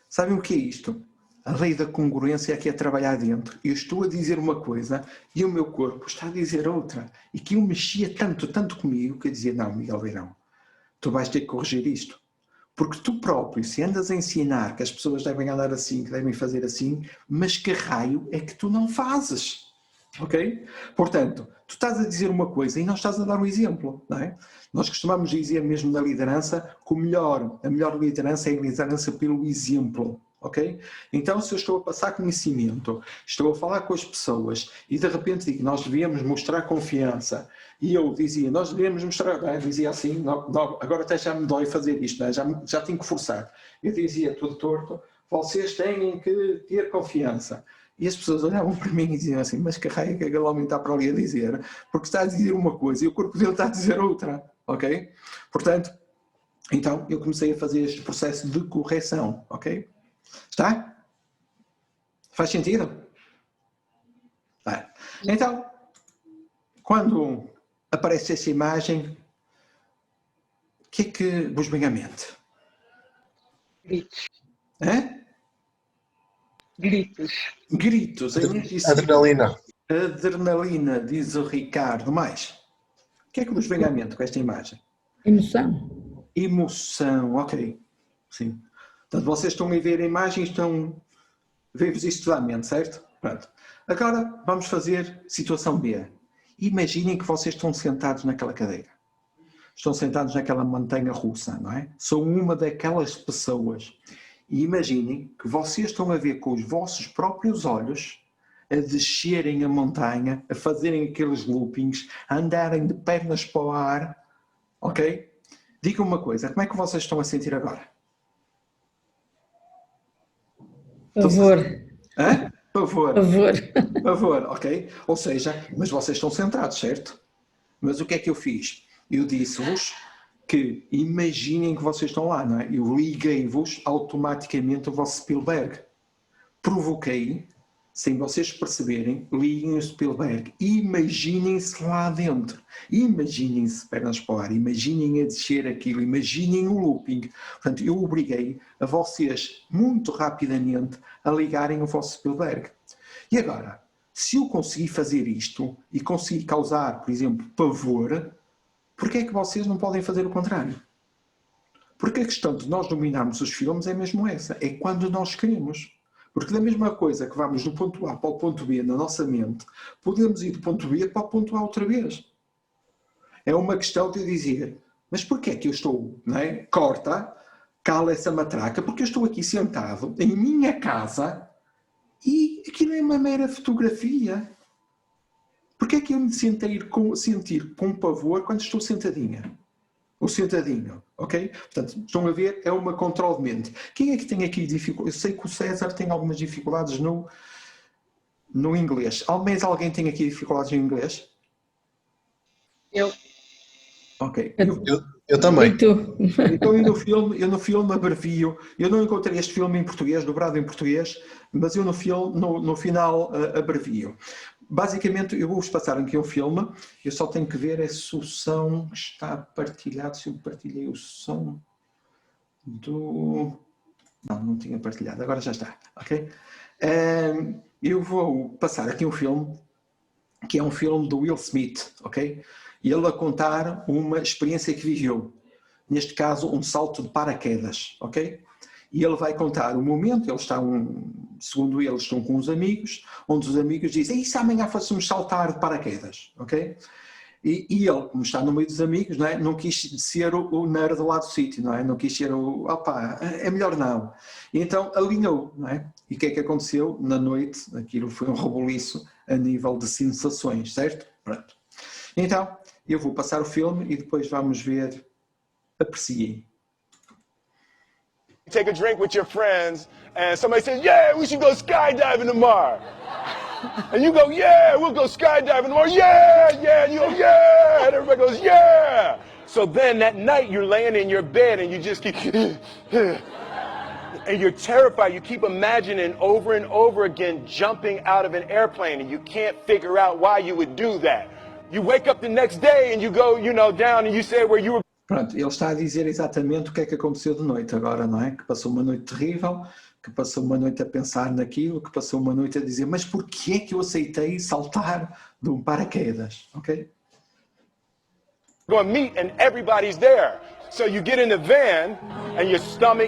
Sabem o que é isto? A lei da congruência é que é trabalhar dentro. Eu estou a dizer uma coisa e o meu corpo está a dizer outra. E que eu mexia tanto, tanto comigo, que eu dizia, não, Miguel Reirão, tu vais ter que corrigir isto. Porque tu próprio, se andas a ensinar que as pessoas devem andar assim, que devem fazer assim, mas que raio é que tu não fazes? Ok? Portanto, tu estás a dizer uma coisa e não estás a dar um exemplo, não é? Nós costumamos dizer mesmo na liderança que a melhor liderança é a liderança pelo exemplo. Ok? Então, se eu estou a passar conhecimento, estou a falar com as pessoas e de repente digo, nós devíamos mostrar confiança, e eu dizia, nós devíamos mostrar, não é? Dizia assim, agora até já me dói fazer isto, não é? já tenho que forçar. Eu dizia tudo torto, vocês têm que ter confiança. E as pessoas olhavam para mim e diziam assim, mas que raio é que aquele homem está para ali a dizer? Porque está a dizer uma coisa e o corpo dele está a dizer outra. Ok? Portanto, então eu comecei a fazer este processo de correção. Ok? Está? Faz sentido? Tá. Então, quando aparece essa imagem, o que é que vos vem à mente? Gritos. Hã? Gritos. Gritos. Adrenalina. Adrenalina, diz o Ricardo. Mais? O que é que vos vem à mente com esta imagem? Emoção. Emoção, ok. Sim. Portanto, vocês estão a ver a imagem e estão... Vem-vos isto à mente, certo? Pronto. Agora vamos fazer situação B. Imaginem que vocês estão sentados naquela cadeira. Estão sentados naquela montanha russa, não é? Sou uma daquelas pessoas. E imaginem que vocês estão a ver com os vossos próprios olhos a descerem a montanha, a fazerem aqueles loopings, a andarem de pernas para o ar. Ok? Digam uma coisa, como é que vocês estão a sentir agora? Pavor. Hã? Pavor. Pavor. Pavor, ok? Ou seja, mas vocês estão sentados, certo? Mas o que é que eu fiz? Eu disse-vos que imaginem que vocês estão lá, não é? Eu liguei-vos automaticamente o vosso Spielberg. Provoquei, sem vocês perceberem, liguem o Spielberg. Imaginem-se lá dentro. Imaginem-se pernas para o ar. Imaginem a descer aquilo. Imaginem o looping. Portanto, eu obriguei a vocês, muito rapidamente, a ligarem o vosso Spielberg. E agora, se eu conseguir fazer isto e conseguir causar, por exemplo, pavor, porquê é que vocês não podem fazer o contrário? Porque a questão de nós dominarmos os filmes é mesmo essa. É quando nós queremos. Porque da mesma coisa que vamos do ponto A para o ponto B na nossa mente, podemos ir do ponto B para o ponto A outra vez. É uma questão de dizer, mas porquê é que eu estou, não é? Corta, cala essa matraca, porque eu estou aqui sentado em minha casa e aquilo é uma mera fotografia. Porquê é que eu me sentir com pavor quando estou sentadinha? Ou sentadinho, ok? Portanto, estão a ver, é uma controle de mente. Quem é que tem aqui dificuldades? Eu sei que o César tem algumas dificuldades no inglês. Mais alguém tem aqui dificuldades no inglês? Eu. Ok. Eu também. E tu? Então eu no filme abrevio, eu não encontrei este filme em português, dobrado em português, mas eu no final abrevio. Basicamente, eu vou-vos passar aqui um filme, eu só tenho que ver se o som está partilhado, se eu partilhei o som do... Não tinha partilhado, agora já está, ok? Eu vou passar aqui um filme, que é um filme do Will Smith, ok? E ele a contar uma experiência que viveu, neste caso um salto de paraquedas, ok? E ele vai contar o momento, eles estão, segundo eles, estão com uns amigos, onde os amigos dizem, e se amanhã fôssemos saltar de paraquedas, ok? E ele, como está no meio dos amigos, não é? Não quis ser o nerd lá do sítio, não é? Não quis ser é melhor não. E então alinhou, não é? E o que é que aconteceu? Na noite, aquilo foi um rebuliço a nível de sensações, certo? Pronto. Então, eu vou passar o filme e depois vamos ver, apreciem. Take a drink with your friends and somebody says, yeah, we should go skydiving tomorrow. And you go, yeah, we'll go skydiving tomorrow. Yeah, yeah. And you go, yeah. And everybody goes, yeah. So then that night you're laying in your bed and you just keep, and you're terrified. You keep imagining over and over again jumping out of an airplane and you can't figure out why you would do that. You wake up the next day and you go, down and you say where you were. Pronto, ele está a dizer exatamente o que é que aconteceu de noite agora, não é? Que passou uma noite terrível, que passou uma noite a pensar naquilo, que passou uma noite a dizer, mas porquê é que eu aceitei saltar de um paraquedas, ok? Going to meet and everybody's there. So you get in the van and your stomach.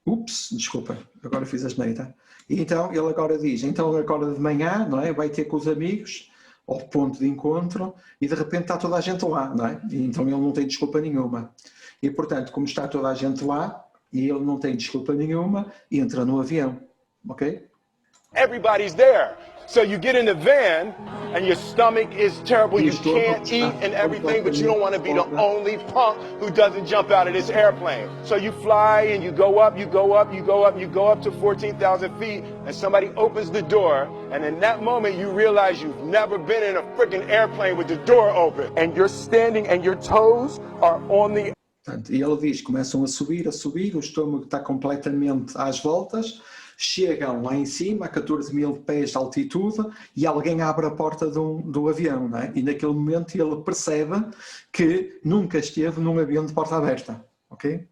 Ups, desculpa, agora fiz a asneira. E então ele agora diz, então ele acorda de manhã, não é? Vai ter com os amigos ao ponto de encontro e de repente está toda a gente lá, não é? E então ele não tem desculpa nenhuma. E portanto, como está toda a gente lá e ele não tem desculpa nenhuma, entra no avião, ok? Everybody's there. So you get in the van and your stomach is terrible. You can't eat and everything, but you don't want to be the only punk who doesn't jump out of this airplane. So you fly and you go up, you go up, you go up, you go up to 14,000 feet and somebody opens the door. And in that moment you realize you've never been in a freaking airplane with the door open. And you're standing and your toes are on the... Portanto, e ele diz, começam a subir, o estômago está completamente às voltas, chegam lá em cima a 14 mil pés de altitude e alguém abre a porta do avião, não é? E naquele momento ele percebe que nunca esteve num avião de porta aberta, ok?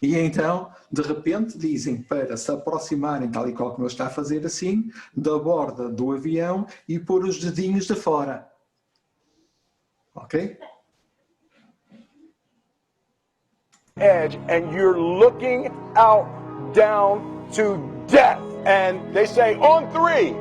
E então, de repente, dizem para se aproximarem, tal e qual como ele está a fazer assim, da borda do avião e pôr os dedinhos de fora, ok? Edge and you're looking out down to death. And they say, on 3.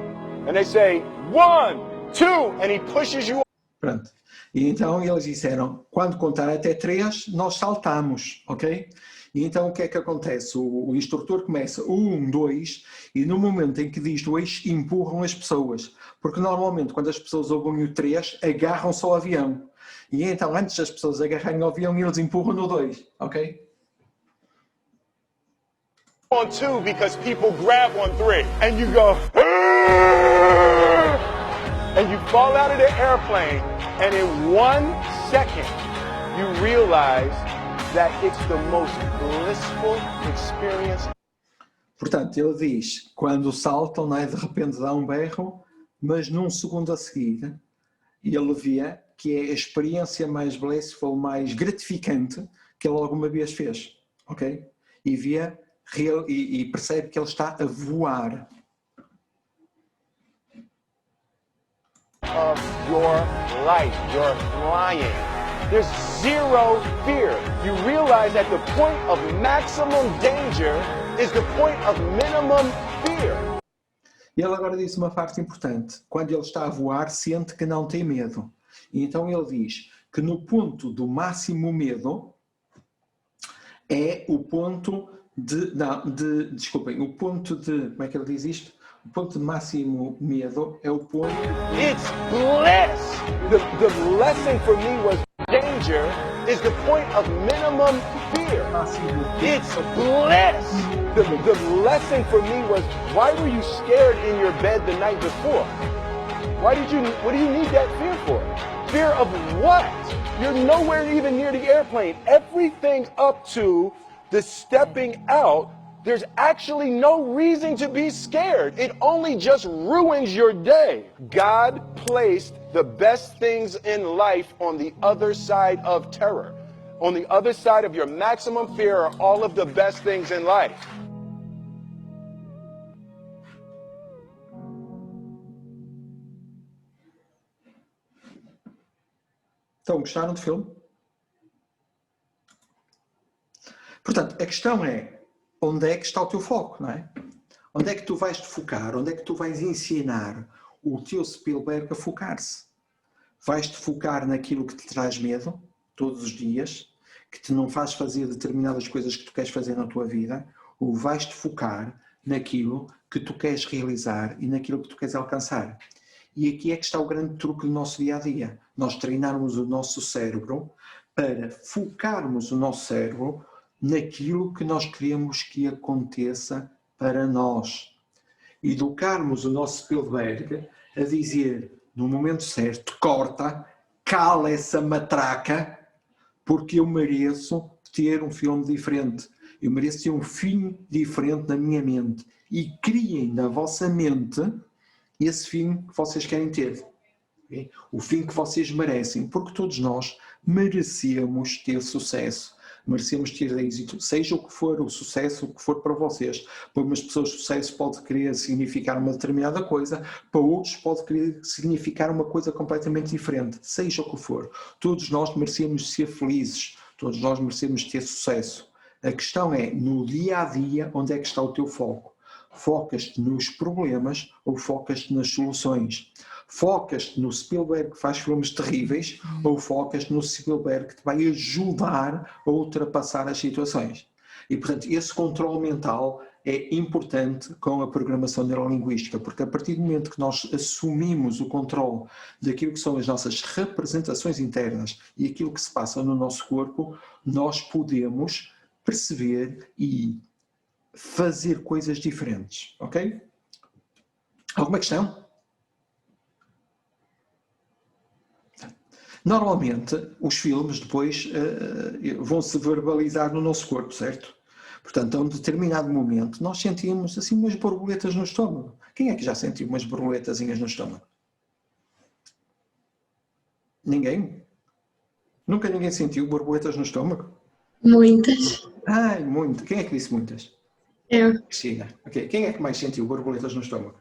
And they say, 1, 2. And he pushes you. Pronto. E então eles disseram, quando contar até 3, nós saltamos, ok? E então o que é que acontece? O instrutor começa 1, 2 e no momento em que diz 2, empurram as pessoas. Porque normalmente quando as pessoas ouvem o 3, agarram-se ao avião. E então antes das pessoas agarrarem ao avião, eles empurram no 2, ok? On 2 because people grab on 3 and you go and you fall out of the airplane and in 1 second you realize that it's the most blissful experience. Portanto, ele diz, quando saltam, não é, de repente dá um berro, mas num segundo a seguir ele vê que é a experiência mais blissful, mais gratificante que ele alguma vez fez, ok? E vê e percebe que ele está a voar. Of your life, you're flying. There's zero fear. You realize that the point of maximum danger is the point of minimum fear. E ele agora disse uma parte importante. Quando ele está a voar, sente que não tem medo. E então ele diz que no ponto do máximo medo é o ponto desculpem, o ponto de, como é que ele diz isto? O ponto de máximo medo é o ponto... It's bliss! The lesson for me was danger is the point of minimum fear. It's bliss! The lesson for me was, why were you scared in your bed the night before? What do you need that fear for? Fear of what? You're nowhere even near the airplane. Everything up to the stepping out, there's actually no reason to be scared. It only just ruins your day. God placed the best things in life on the other side of terror. On the other side of your maximum fear are all of the best things in life. Então, gostaram do filme? Portanto, a questão é, onde é que está o teu foco, não é? Onde é que tu vais te focar? Onde é que tu vais ensinar o teu Spielberg a focar-se? Vais-te focar naquilo que te traz medo, todos os dias, que te não faz fazer determinadas coisas que tu queres fazer na tua vida, ou vais-te focar naquilo que tu queres realizar e naquilo que tu queres alcançar? E aqui é que está o grande truque do nosso dia-a-dia. Nós treinarmos o nosso cérebro para focarmos o nosso cérebro naquilo que nós queremos que aconteça para nós. Educarmos o nosso Spielberg a dizer, no momento certo, corta, cala essa matraca, porque eu mereço ter um filme diferente. Eu mereço ter um fim diferente na minha mente. E criem na vossa mente esse fim que vocês querem ter. Okay? O fim que vocês merecem. Porque todos nós merecemos ter sucesso. Merecemos ter êxito. Seja o que for o sucesso, o que for para vocês. Para umas pessoas sucesso pode querer significar uma determinada coisa. Para outros pode querer significar uma coisa completamente diferente. Seja o que for. Todos nós merecemos ser felizes. Todos nós merecemos ter sucesso. A questão é, no dia a dia, onde é que está o teu foco? Focas-te nos problemas ou focas-te nas soluções? Focas-te no Spielberg que faz filmes terríveis ou focas-te no Spielberg que te vai ajudar a ultrapassar as situações? E, portanto, esse controle mental é importante com a programação neurolinguística, porque a partir do momento que nós assumimos o controle daquilo que são as nossas representações internas e aquilo que se passa no nosso corpo, nós podemos perceber e fazer coisas diferentes, ok? Alguma questão? Normalmente, os filmes depois vão se verbalizar no nosso corpo, certo? Portanto, a um determinado momento, nós sentimos assim umas borboletas no estômago. Quem é que já sentiu umas borboletazinhas no estômago? Ninguém? Nunca ninguém sentiu borboletas no estômago? Muitas. Ai, muito. Quem é que disse muitas? Eu. Cristina. Ok. Quem é que mais sentiu borboletas no estômago?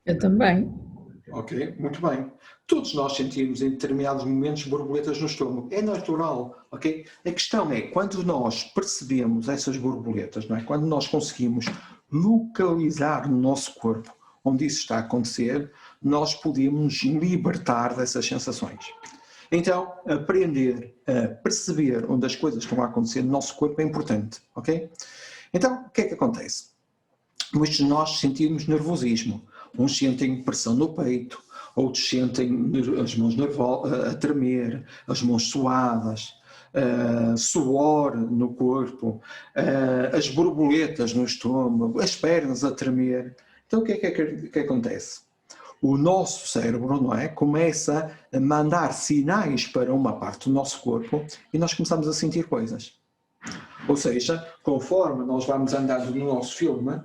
Eu também. Ok, muito bem. Todos nós sentimos em determinados momentos borboletas no estômago. É natural, ok? A questão é, quando nós percebemos essas borboletas, não é? Quando nós conseguimos localizar no nosso corpo onde isso está a acontecer, nós podemos libertar dessas sensações. Então, aprender a perceber onde as coisas estão a acontecer no nosso corpo é importante, ok? Então, o que é que acontece? Muitos de nós sentimos nervosismo. Uns sentem pressão no peito, outros sentem as mãos a tremer, as mãos suadas, suor no corpo, as borboletas no estômago, as pernas a tremer. Então o que é que acontece? O nosso cérebro, não é, começa a mandar sinais para uma parte do nosso corpo e nós começamos a sentir coisas. Ou seja, conforme nós vamos andando no nosso filme,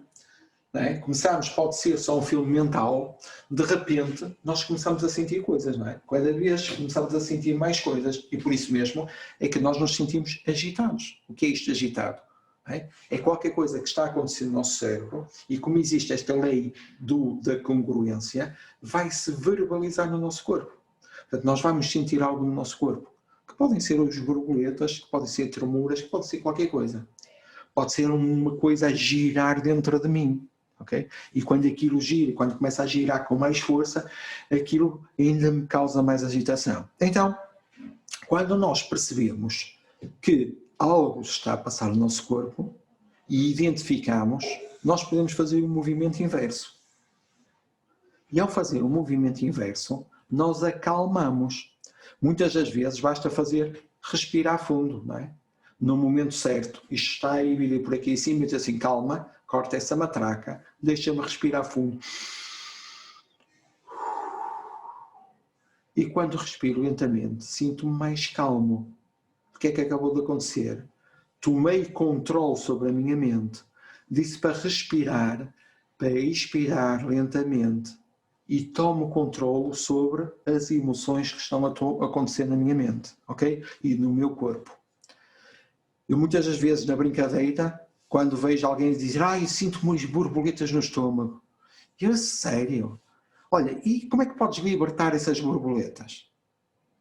não é? Começamos, pode ser só um filme mental, de repente nós começamos a sentir coisas, não é? Cada vez começamos a sentir mais coisas e por isso mesmo é que nós nos sentimos agitados. O que é isto agitado? É qualquer coisa que está a acontecer no nosso cérebro e como existe esta lei da congruência, vai se verbalizar no nosso corpo. Portanto, nós vamos sentir algo no nosso corpo, que podem ser as borboletas, que podem ser tremuras, que pode ser qualquer coisa. Pode ser uma coisa a girar dentro de mim. Okay? E quando aquilo gira, quando começa a girar com mais força, aquilo ainda me causa mais agitação. Então, quando nós percebemos que algo está a passar no nosso corpo e identificamos, nós podemos fazer um movimento inverso. E ao fazer um movimento inverso, nós acalmamos. Muitas das vezes basta fazer respirar fundo, não é? No momento certo, isto está a ir por aqui em cima e diz assim, calma, corta essa matraca, deixa-me respirar fundo. E quando respiro lentamente, sinto-me mais calmo. O que é que acabou de acontecer? Tomei controle sobre a minha mente. Disse para respirar, para expirar lentamente. E tomo controle sobre as emoções que estão a acontecer na minha mente, ok? E no meu corpo. Eu muitas das vezes na brincadeira, quando vejo alguém dizer eu sinto umas borboletas no estômago. E eu, sério? Olha, e como é que podes libertar essas borboletas?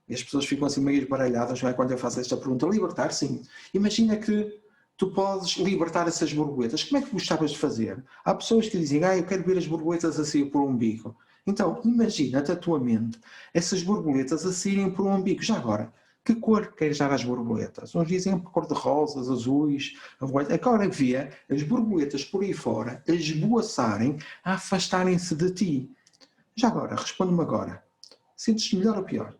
E as pessoas ficam assim meio esbaralhadas, não é? Quando eu faço esta pergunta. Libertar, sim. Imagina que tu podes libertar essas borboletas. Como é que gostavas de fazer? Há pessoas que dizem, eu quero ver as borboletas a sair por um umbigo. Então, imagina-te a tua mente, essas borboletas a saírem por um umbigo. Já agora, que cor queres dar às borboletas? Uns dizem cor de rosas, azuis. Agora vê as borboletas por aí fora a esboaçarem, a afastarem-se de ti. Já agora, responde-me agora. Sentes-te melhor ou pior?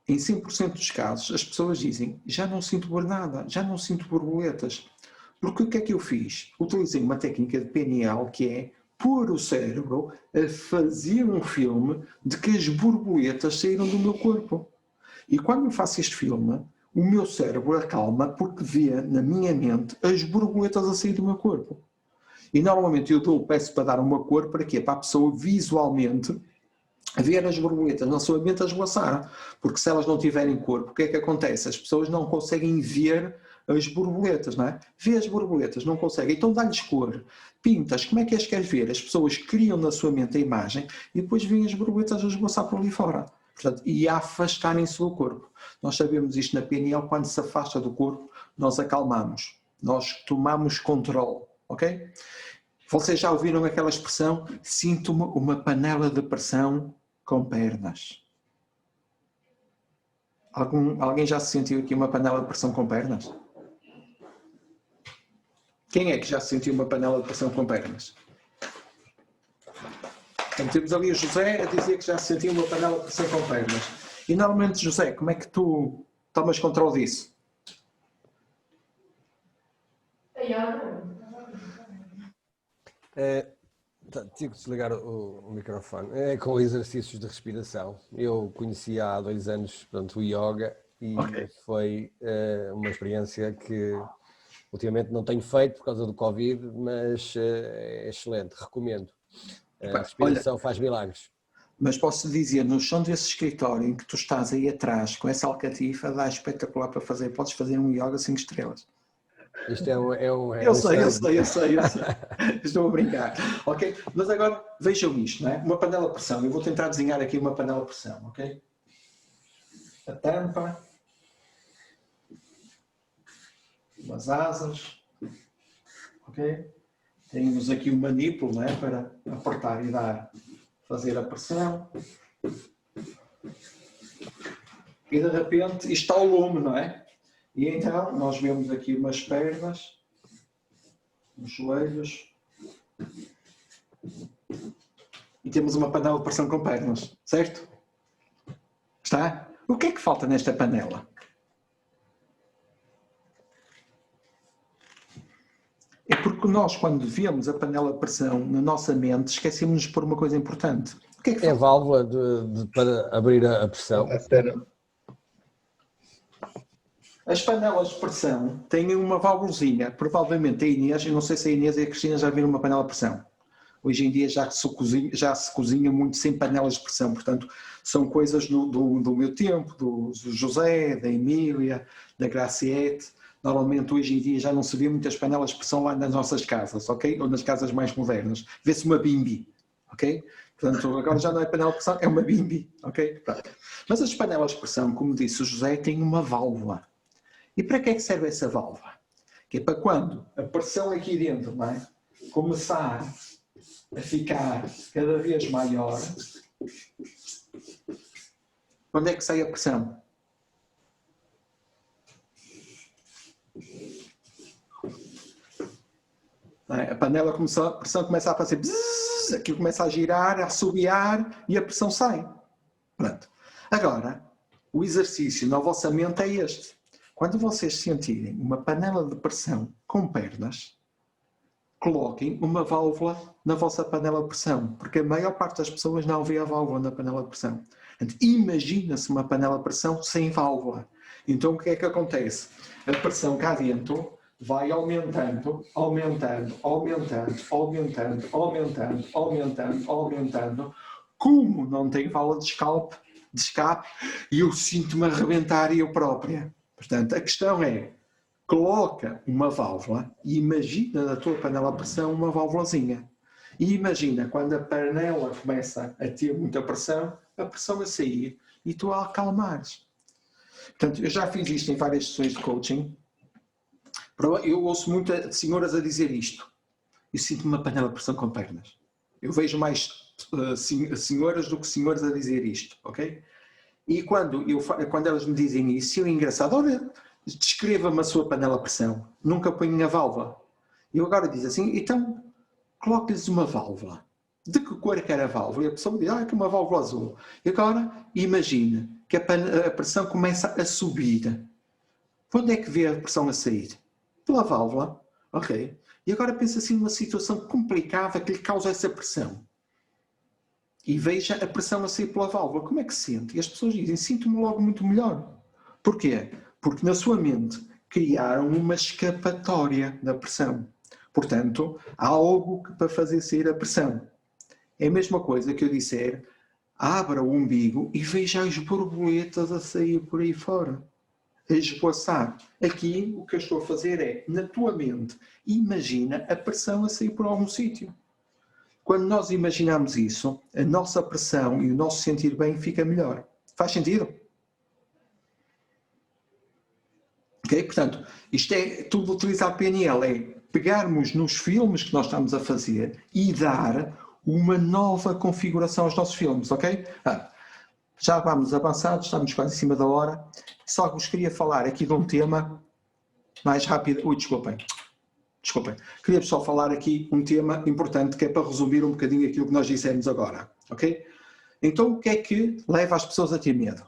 Em 100% dos casos, as pessoas dizem, já não sinto nada, já não sinto borboletas. Porque o que é que eu fiz? Utilizei uma técnica de PNL que é pôr o cérebro a fazer um filme de que as borboletas saíram do meu corpo. E quando eu faço este filme, o meu cérebro acalma porque vê na minha mente as borboletas a sair do meu corpo. E normalmente eu peço para dar uma cor para quê? Para a pessoa visualmente ver as borboletas na sua mente a esvoaçar. Porque se elas não tiverem corpo, o que é que acontece? As pessoas não conseguem ver as borboletas, não é? Vê as borboletas, não conseguem. Então dá-lhes cor. Pintas, como é que as queres ver? As pessoas criam na sua mente a imagem e depois veem as borboletas a esvoaçar por ali fora. Portanto, e a afastarem-se do corpo. Nós sabemos isto na PNL, quando se afasta do corpo, nós acalmamos. Nós tomamos controle, ok? Vocês já ouviram aquela expressão, sinto uma panela de pressão com pernas. Alguém já se sentiu aqui uma panela de pressão com pernas? Quem é que já se sentiu uma panela de pressão com pernas? Então, temos ali o José a dizer que já se sentiu uma panela de pressão com pernas. E normalmente, José, como é que tu tomas controle disso? Tive que desligar o microfone. É com exercícios de respiração. Eu conheci há 2 anos, portanto, o yoga e foi uma experiência que ultimamente não tenho feito por causa do Covid, mas é excelente, recomendo. A respiração faz milagres. Mas posso dizer, no chão desse escritório em que tu estás aí atrás, com essa alcatifa, dá espetacular para fazer. Podes fazer um yoga 5 estrelas. Isto é um Eu sei. Estou a brincar. Ok? Mas agora vejam isto, não é? Uma panela de pressão. Eu vou tentar desenhar aqui uma panela de pressão, ok? A tampa. Umas asas. Ok? Temos aqui o manípulo, não é? Para apertar e fazer a pressão. E de repente isto está o lume, não é? E então nós vemos aqui umas pernas, uns joelhos e temos uma panela de pressão com pernas, certo? Está? O que é que falta nesta panela? É porque nós, quando vemos a panela de pressão na nossa mente, esquecemos de pôr uma coisa importante. O que é que falta? É a válvula para abrir a pressão. As panelas de pressão têm uma válvulazinha, provavelmente a Inês, eu não sei se a Inês e a Cristina já viram uma panela de pressão. Hoje em dia já se cozinha muito sem panelas de pressão, portanto são coisas do meu tempo, do José, da Emília, da Graciete. Normalmente hoje em dia já não se vê muitas panelas de pressão lá nas nossas casas, ok? Ou nas casas mais modernas. Vê-se uma bimbi, ok? Portanto, agora já não é panela de pressão, é uma bimbi, ok? Pronto. Mas as panelas de pressão, como disse o José, têm uma válvula. E para que é que serve essa válvula? Que é para quando a pressão aqui dentro, não é? Começar a ficar cada vez maior. Onde é que sai a pressão? A panela a pressão começa a fazer bzzz, aquilo começa a girar, a assobiar e a pressão sai. Pronto. Agora, o exercício na vossa mente é este. Quando vocês sentirem uma panela de pressão com pernas, coloquem uma válvula na vossa panela de pressão, porque a maior parte das pessoas não vê a válvula na panela de pressão. Imagina-se uma panela de pressão sem válvula. Então o que é que acontece? A pressão cá dentro vai aumentando, como não tem válvula de escape, e eu sinto-me arrebentar eu própria. Portanto, a questão é, coloca uma válvula e imagina na tua panela de pressão uma válvulazinha. E imagina quando a panela começa a ter muita pressão, a pressão a sair e tu a acalmares. Portanto, eu já fiz isto em várias sessões de coaching. Eu ouço muitas senhoras a dizer isto. Eu sinto uma panela de pressão com pernas. Eu vejo mais senhoras do que senhores a dizer isto, ok? E quando elas me dizem isso, é engraçado. Olha, descreva-me a sua panela de pressão. Nunca põe a válvula. E eu agora diz assim, então, coloque-lhes uma válvula. De que cor que era a válvula? E a pessoa diz, que é uma válvula azul. E agora, imagine que a pressão começa a subir. Onde é que vê a pressão a sair? Pela válvula. Ok. E agora pensa assim numa situação complicada que lhe causa essa pressão. e veja a pressão a sair pela válvula. Como é que se sente? E as pessoas dizem, sinto-me logo muito melhor. Porquê? Porque na sua mente criaram uma escapatória da pressão. Portanto, há algo para fazer sair a pressão. É a mesma coisa que eu disser, abra o umbigo e veja as borboletas a sair por aí fora. A esboçar. Aqui o que eu estou a fazer é, na tua mente, imagina a pressão a sair por algum sítio. Quando nós imaginamos isso, a nossa pressão e o nosso sentir bem fica melhor. Faz sentido? Ok? Portanto, isto é tudo utilizar a PNL, é pegarmos nos filmes que nós estamos a fazer e dar uma nova configuração aos nossos filmes, ok? Já vamos avançados, estamos quase em cima da hora. Só vos queria falar aqui de um tema mais rápido. Ui, desculpem. Queria só falar aqui um tema importante que é para resumir um bocadinho aquilo que nós dissemos agora, ok? Então, o que é que leva as pessoas a ter medo?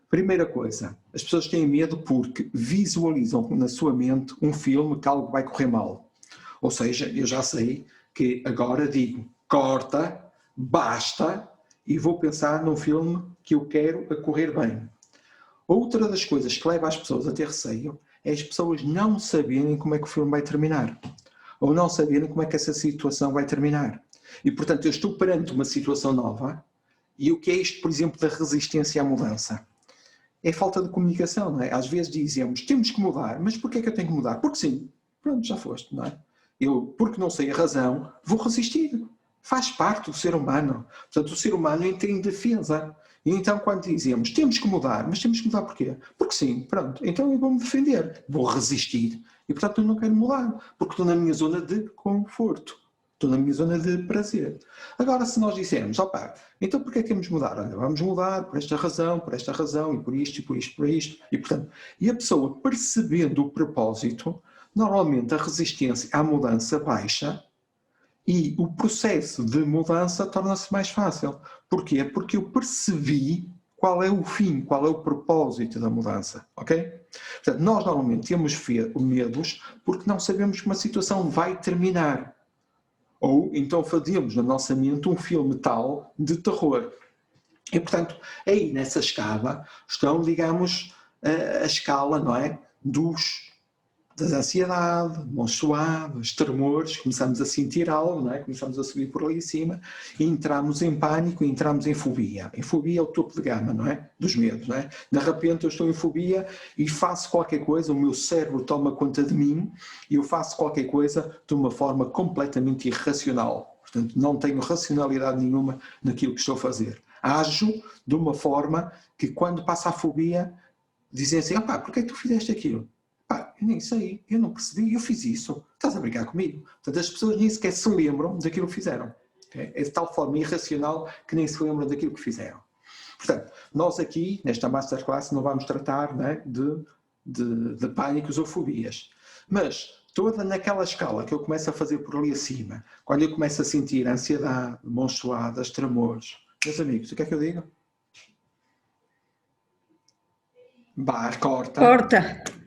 Primeira coisa, as pessoas têm medo porque visualizam na sua mente um filme que algo vai correr mal. Ou seja, eu já sei que agora digo, corta, basta, e vou pensar num filme que eu quero a correr bem. Outra das coisas que leva as pessoas a ter receio é as pessoas não saberem como é que o filme vai terminar. Ou não saberem como é que essa situação vai terminar. E, portanto, eu estou perante uma situação nova e o que é isto, por exemplo, da resistência à mudança? É falta de comunicação, não é? Às vezes dizemos, temos que mudar, mas porquê é que eu tenho que mudar? Porque sim. Pronto, já foste, não é? Eu, porque não sei a razão, vou resistir. Faz parte do ser humano. Portanto, o ser humano entra em defesa. E então, quando dizemos, temos que mudar, mas temos que mudar porquê? Porque sim, pronto. Então eu vou-me defender. Vou resistir. E, portanto, eu não quero mudar. Porque estou na minha zona de conforto. Estou na minha zona de prazer. Agora, se nós dissermos, opá, então porquê é que vamos mudar? Olha, vamos mudar por esta razão, e por isto, e por isto, por isto. E, portanto, e a pessoa percebendo o propósito, normalmente a resistência à mudança baixa e o processo de mudança torna-se mais fácil. Porquê? Porque eu percebi qual é o fim, qual é o propósito da mudança, ok? Portanto, nós normalmente temos medos porque não sabemos como a situação vai terminar. Ou então fazemos na nossa mente um filme tal de terror. E, portanto, aí nessa escala estão, digamos, a escala, não é? Da ansiedade, mãos suadas, tremores, começamos a sentir algo, não é? Começamos a subir por ali em cima e entramos em pânico e entramos em fobia. Em fobia é o topo de gama, não é? Dos medos, não é? De repente eu estou em fobia e faço qualquer coisa, o meu cérebro toma conta de mim e eu faço qualquer coisa de uma forma completamente irracional. Portanto, não tenho racionalidade nenhuma naquilo que estou a fazer. Ajo de uma forma que quando passa a fobia dizem assim, opá, porquê é que tu fizeste aquilo? Eu nem sei, eu não percebi, eu fiz isso. Estás a brincar comigo? Portanto, as pessoas nem sequer se lembram daquilo que fizeram. Okay? É de tal forma irracional que nem se lembram daquilo que fizeram. Portanto, nós aqui, nesta masterclass, não vamos tratar, não é, de pânicos ou fobias. Mas toda naquela escala que eu começo a fazer por ali acima, quando eu começo a sentir ansiedade, mãos suadas, tremores, meus amigos, o que é que eu digo? Corta.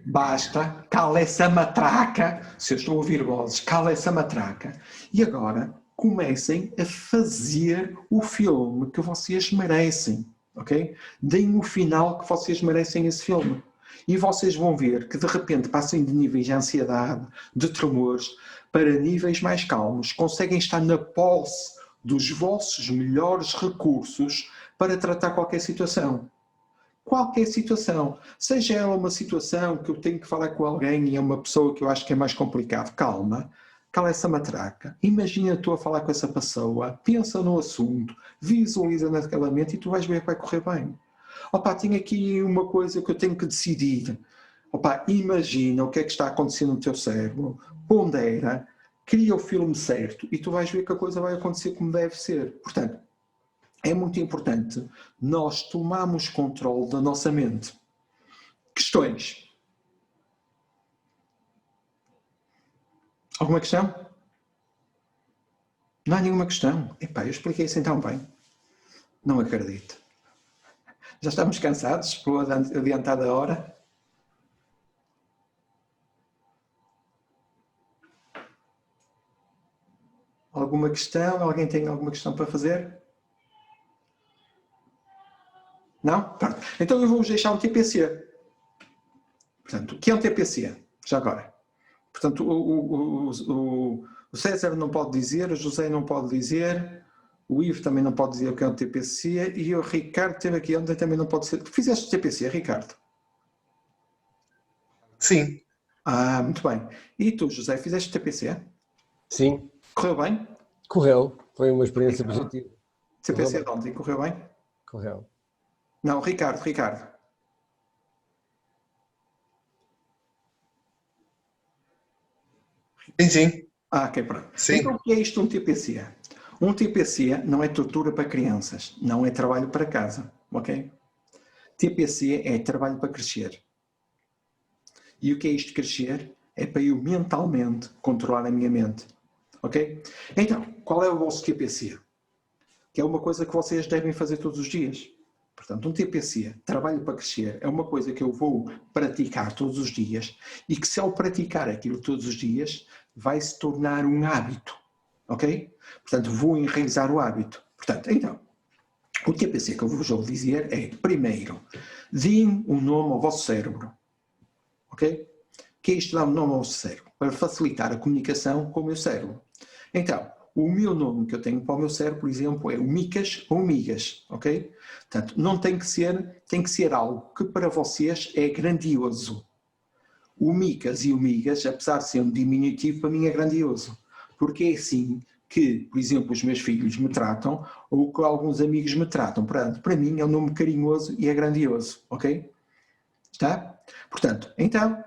Basta, cala essa matraca. Se eu estou a ouvir vozes, cala essa matraca. E agora comecem a fazer o filme que vocês merecem, ok? Deem o final que vocês merecem esse filme. E vocês vão ver que de repente passem de níveis de ansiedade, de tremores, para níveis mais calmos. Conseguem estar na posse dos vossos melhores recursos para tratar qualquer situação. Qualquer situação, seja ela uma situação que eu tenho que falar com alguém e é uma pessoa que eu acho que é mais complicado, cala essa matraca, imagina tu a falar com essa pessoa, pensa no assunto, visualiza naquela mente e tu vais ver que vai correr bem. Opa, tenho aqui uma coisa que eu tenho que decidir. Opa, imagina o que é que está acontecendo no teu cérebro, pondera, cria o filme certo e tu vais ver que a coisa vai acontecer como deve ser. Portanto, é muito importante nós tomarmos controle da nossa mente. Questões? Alguma questão? Não há nenhuma questão. Epá, eu expliquei isso então bem. Não acredito. Já estamos cansados por adiantada hora? Alguma questão? Alguém tem alguma questão para fazer? Não? Pronto. Então eu vou-vos deixar um TPC. Portanto, o que é um TPC? Já agora. Portanto, o César não pode dizer, o José não pode dizer, o Ivo também não pode dizer o que é um TPC e o Ricardo teve aqui ontem também não pode ser. Tu fizeste TPC, Ricardo? Sim. Ah, muito bem. E tu, José, fizeste TPC? Sim, Correu bem? correu. Foi uma experiência positiva. TPC de ontem, correu bem? Correu. Não, Ricardo. Sim, sim. Ah, ok, pronto. Sim. Então o que é isto um TPC? Um TPC não é tortura para crianças, não é trabalho para casa, ok? TPC é trabalho para crescer. E o que é isto de crescer? É para eu mentalmente controlar a minha mente, ok? Então, qual é o vosso TPC? Que é uma coisa que vocês devem fazer todos os dias. Portanto, um TPC, trabalho para crescer, é uma coisa que eu vou praticar todos os dias e que se ao praticar aquilo todos os dias vai se tornar um hábito, ok? Portanto, vou enraizar o hábito. Portanto, então, o TPC que eu vos vou dizer é, primeiro, deem um nome ao vosso cérebro, ok? Que é isto de dar um nome ao vosso cérebro? Para facilitar a comunicação com o meu cérebro. Então, o meu nome que eu tenho para o meu cérebro, por exemplo, é o Micas ou Migas, ok? Portanto, não tem que ser algo que para vocês é grandioso. O Micas e o Migas, apesar de ser um diminutivo, para mim é grandioso. Porque é assim que, por exemplo, os meus filhos me tratam ou que alguns amigos me tratam. Portanto, para mim é um nome carinhoso e é grandioso, ok? Está? Portanto, então,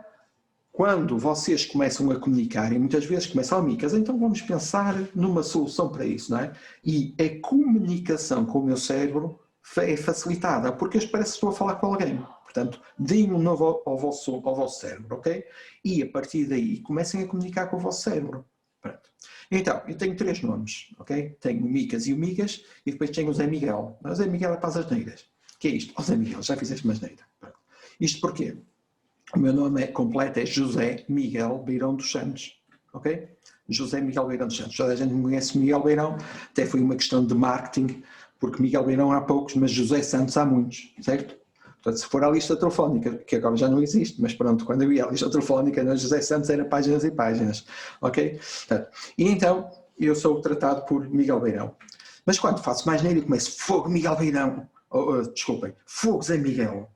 quando vocês começam a comunicar, e muitas vezes começam a Micas, então vamos pensar numa solução para isso, não é? E a comunicação com o meu cérebro é facilitada, porque parece que estou a falar com alguém. Portanto, deem um novo ao vosso cérebro, ok? E a partir daí comecem a comunicar com o vosso cérebro. Pronto. Então, eu tenho 3 nomes, ok? Tenho o Micas e o Migas, e depois tenho o Zé Miguel. Mas o Zé Miguel é para as asneiras. O que é isto? O Zé Miguel, já fizeste uma asneira. Isto porquê? O meu nome completo é José Miguel Beirão dos Santos, ok? José Miguel Beirão dos Santos. Toda a gente me conhece Miguel Beirão, até foi uma questão de marketing, porque Miguel Beirão há poucos, mas José Santos há muitos, certo? Portanto, se for a lista telefónica, que agora já não existe, mas pronto, quando eu ia à lista telefónica, José Santos era páginas e páginas, ok? Portanto, e então, eu sou tratado por Miguel Beirão. Mas quando faço mais nele, começo, fogo Miguel Beirão, desculpem, fogo Zé Miguel.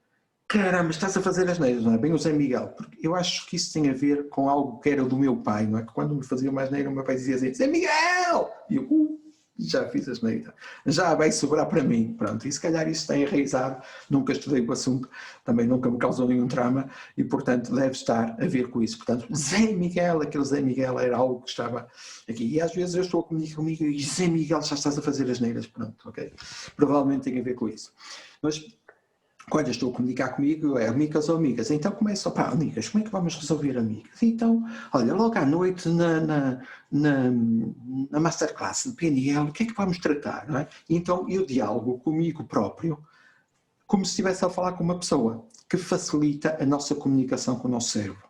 Caramba, estás a fazer as neiras, não é? Bem o Zé Miguel, porque eu acho que isso tem a ver com algo que era do meu pai, não é? Que quando me fazia mais neira, o meu pai dizia assim, Zé Miguel! E eu, já fiz as neiras. Já vai sobrar para mim, pronto. E se calhar isso tem enraizado, nunca estudei o assunto, também nunca me causou nenhum trauma e, portanto, deve estar a ver com isso. Portanto, Zé Miguel, aquele Zé Miguel era algo que estava aqui. E às vezes eu estou a comunicar comigo e Zé Miguel, já estás a fazer as neiras, pronto, ok? Provavelmente tem a ver com isso. Mas quando eu estou a comunicar comigo, é amigas ou amigas. Então começo, pá, amigas, como é que vamos resolver amigas? Então, olha, logo à noite na masterclass de PNL, o que é que vamos tratar? Não é? Então eu dialogo comigo próprio, como se estivesse a falar com uma pessoa, que facilita a nossa comunicação com o nosso cérebro.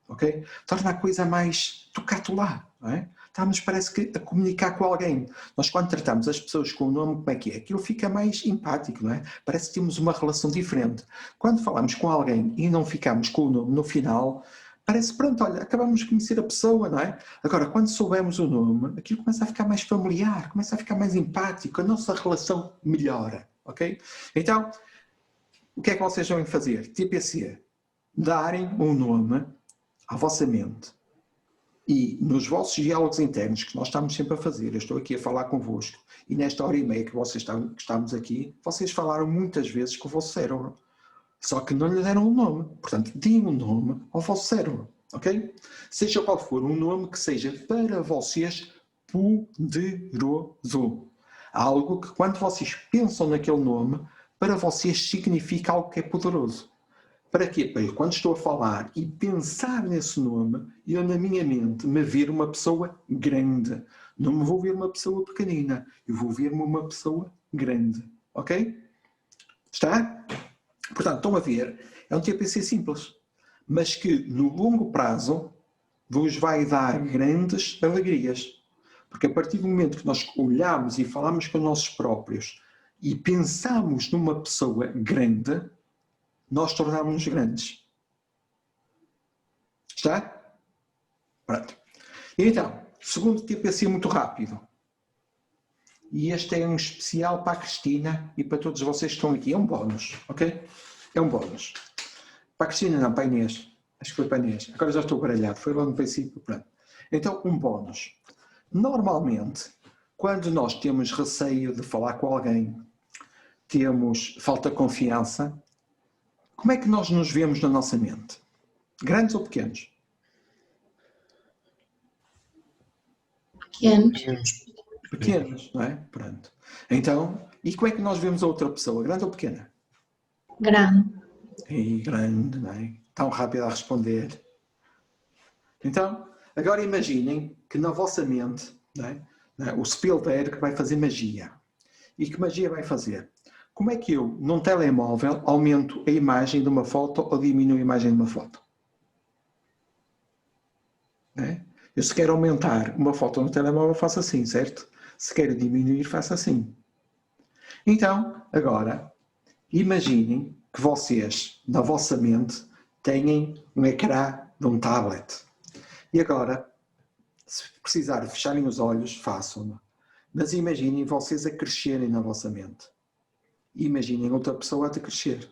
Ok? Torna a coisa mais tocato lá, não é? Estamos, parece que, a comunicar com alguém. Nós, quando tratamos as pessoas com o nome, como é que é? Aquilo fica mais empático, não é? Parece que temos uma relação diferente. Quando falamos com alguém e não ficamos com o nome no final, parece, pronto, olha, acabamos de conhecer a pessoa, não é? Agora, quando soubemos o nome, aquilo começa a ficar mais familiar, começa a ficar mais empático, a nossa relação melhora, ok? Então, o que é que vocês vão fazer? TPC, darem um nome à vossa mente. E nos vossos diálogos internos, que nós estamos sempre a fazer, eu estou aqui a falar convosco, e nesta hora e meia que estamos aqui, vocês falaram muitas vezes com o vosso cérebro, só que não lhe deram um nome. Portanto, deem um nome ao vosso cérebro, ok? Seja qual for, um nome que seja para vocês poderoso. Algo que, quando vocês pensam naquele nome, para vocês significa algo que é poderoso. Para quê? Para eu, quando estou a falar e pensar nesse nome, eu na minha mente me ver uma pessoa grande. Não me vou ver uma pessoa pequenina. Eu vou ver-me uma pessoa grande. Ok? Está? Portanto, estão a ver, é um TPC simples, mas que no longo prazo vos vai dar grandes alegrias. Porque a partir do momento que nós olhamos e falamos com nossos próprios e pensamos numa pessoa grande, nós tornamos-nos grandes. Está? Pronto. Então, segundo TPC muito rápido. E este é um especial para a Cristina e para todos vocês que estão aqui. É um bónus, ok? É um bónus. Para a Cristina não, para a Inês. Acho que foi para a Inês. Agora já estou baralhado. Foi logo no princípio. Pronto. Então, um bónus. Normalmente, quando nós temos receio de falar com alguém, temos falta de confiança, como é que nós nos vemos na nossa mente? Grandes ou pequenos? Pequenos. Pequenos, não é? Pronto. Então, e como é que nós vemos a outra pessoa? Grande ou pequena? Grande. E grande, não é? Tão rápido a responder. Então, agora imaginem que na vossa mente, não é? O Spielberg vai fazer magia. E que magia vai fazer? Como é que eu, num telemóvel, aumento a imagem de uma foto ou diminuo a imagem de uma foto? Não é? Eu se quero aumentar uma foto no telemóvel, faço assim, certo? Se quero diminuir, faço assim. Então, agora, imaginem que vocês, na vossa mente, têm um ecrã de um tablet. E agora, se precisarem fecharem os olhos, façam-no. Mas imaginem vocês a crescerem na vossa mente. Imaginem outra pessoa a crescer.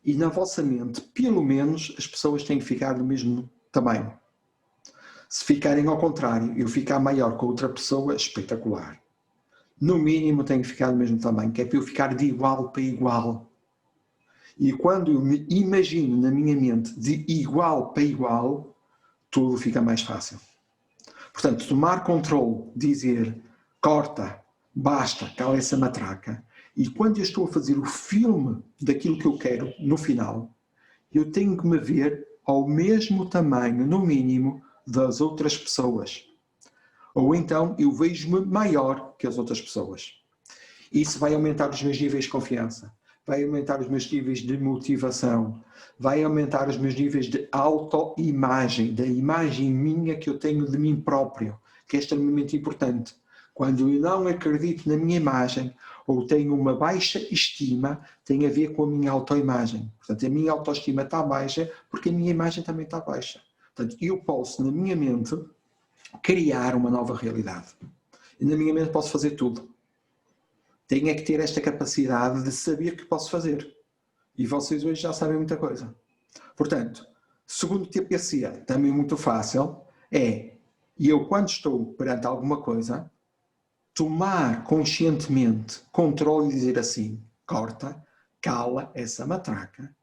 E na vossa mente, pelo menos, as pessoas têm que ficar do mesmo tamanho. Se ficarem ao contrário, eu ficar maior que outra pessoa, espetacular. No mínimo tem que ficar do mesmo tamanho, que é para eu ficar de igual para igual. E quando eu me imagino na minha mente de igual para igual, tudo fica mais fácil. Portanto, tomar controle, dizer, corta, basta, cala essa matraca. E quando eu estou a fazer o filme daquilo que eu quero, no final, eu tenho que me ver ao mesmo tamanho, no mínimo, das outras pessoas. Ou então eu vejo-me maior que as outras pessoas. Isso vai aumentar os meus níveis de confiança, vai aumentar os meus níveis de motivação, vai aumentar os meus níveis de autoimagem, da imagem minha que eu tenho de mim próprio, que é extremamente importante. Quando eu não acredito na minha imagem ou tenho uma baixa estima, tem a ver com a minha autoimagem. Portanto, a minha autoestima está baixa porque a minha imagem também está baixa. Portanto, eu posso, na minha mente, criar uma nova realidade. E na minha mente posso fazer tudo. Tenho é que ter esta capacidade de saber que posso fazer. E vocês hoje já sabem muita coisa. Portanto, segundo TPC, também muito fácil, é eu quando estou perante alguma coisa, tomar conscientemente controle e dizer assim, corta, cala essa matraca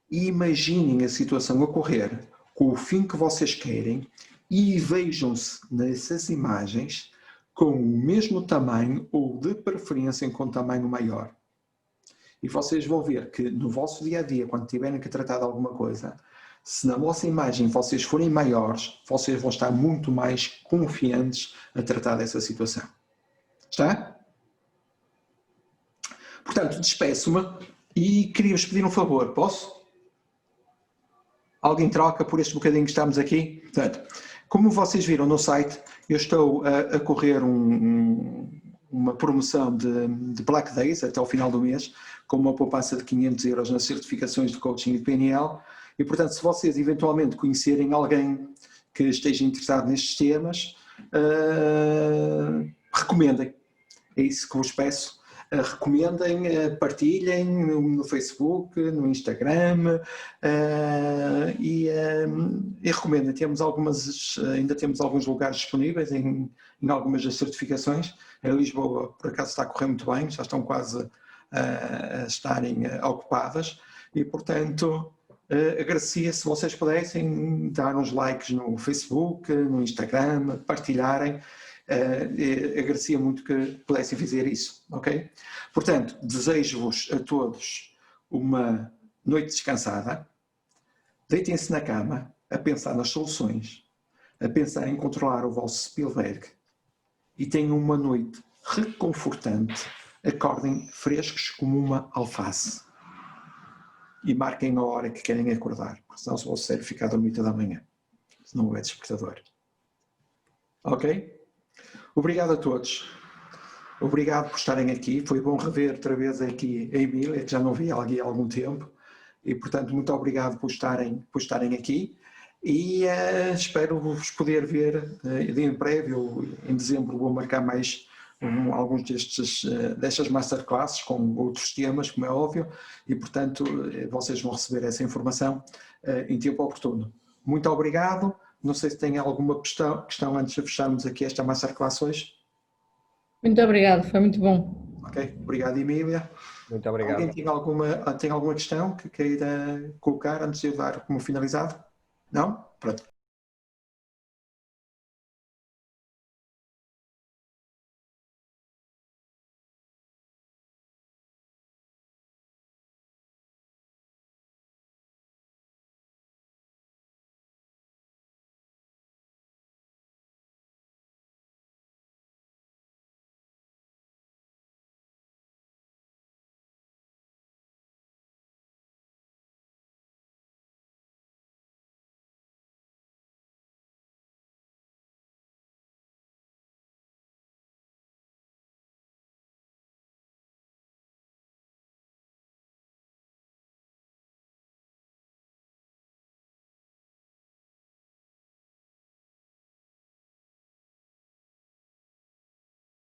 e imaginem a situação ocorrer com o fim que vocês querem e vejam-se nessas imagens com o mesmo tamanho ou de preferência com tamanho maior. E vocês vão ver que no vosso dia-a-dia, quando tiverem que tratar de alguma coisa, se na vossa imagem vocês forem maiores, vocês vão estar muito mais confiantes a tratar dessa situação. Está? Portanto, despeço-me e queria-vos pedir um favor, posso? Alguém troca por este bocadinho que estamos aqui? Portanto, como vocês viram no site, eu estou a correr uma promoção de Black Days até ao final do mês, com uma poupança de 500 € nas certificações de coaching e PNL. E, portanto, se vocês eventualmente conhecerem alguém que esteja interessado nestes temas, recomendem. É isso que vos peço. Recomendem, partilhem no Facebook, no Instagram e recomendem. Ainda temos alguns lugares disponíveis em algumas das certificações. Em Lisboa, por acaso, está a correr muito bem, já estão quase a estarem ocupadas e, portanto, agradecia se vocês pudessem dar uns likes no Facebook, no Instagram, partilharem. Agradecia muito que pudessem fazer isso, ok? Portanto, desejo-vos a todos uma noite descansada, deitem-se na cama a pensar nas soluções, a pensar em controlar o vosso Spielberg e tenham uma noite reconfortante, acordem frescos como uma alface e marquem a hora que querem acordar, porque senão se o vosso cérebro ficar a dormir toda a manhã, se não houver despertador. Ok? Obrigado a todos. Obrigado por estarem aqui. Foi bom rever outra vez aqui a Emília, que já não vi aqui há algum tempo. E, portanto, muito obrigado por estarem aqui. E espero-vos poder ver em breve, ou em dezembro vou marcar mais alguns destas masterclasses com outros temas, como é óbvio, e, portanto, vocês vão receber essa informação em tempo oportuno. Muito obrigado. Não sei se tem alguma questão antes de fecharmos aqui esta masterclass hoje. Muito obrigado, foi muito bom. Ok, obrigado, Emília. Muito obrigado. Alguém tem alguma questão que queira colocar antes de eu dar como finalizado? Não? Pronto.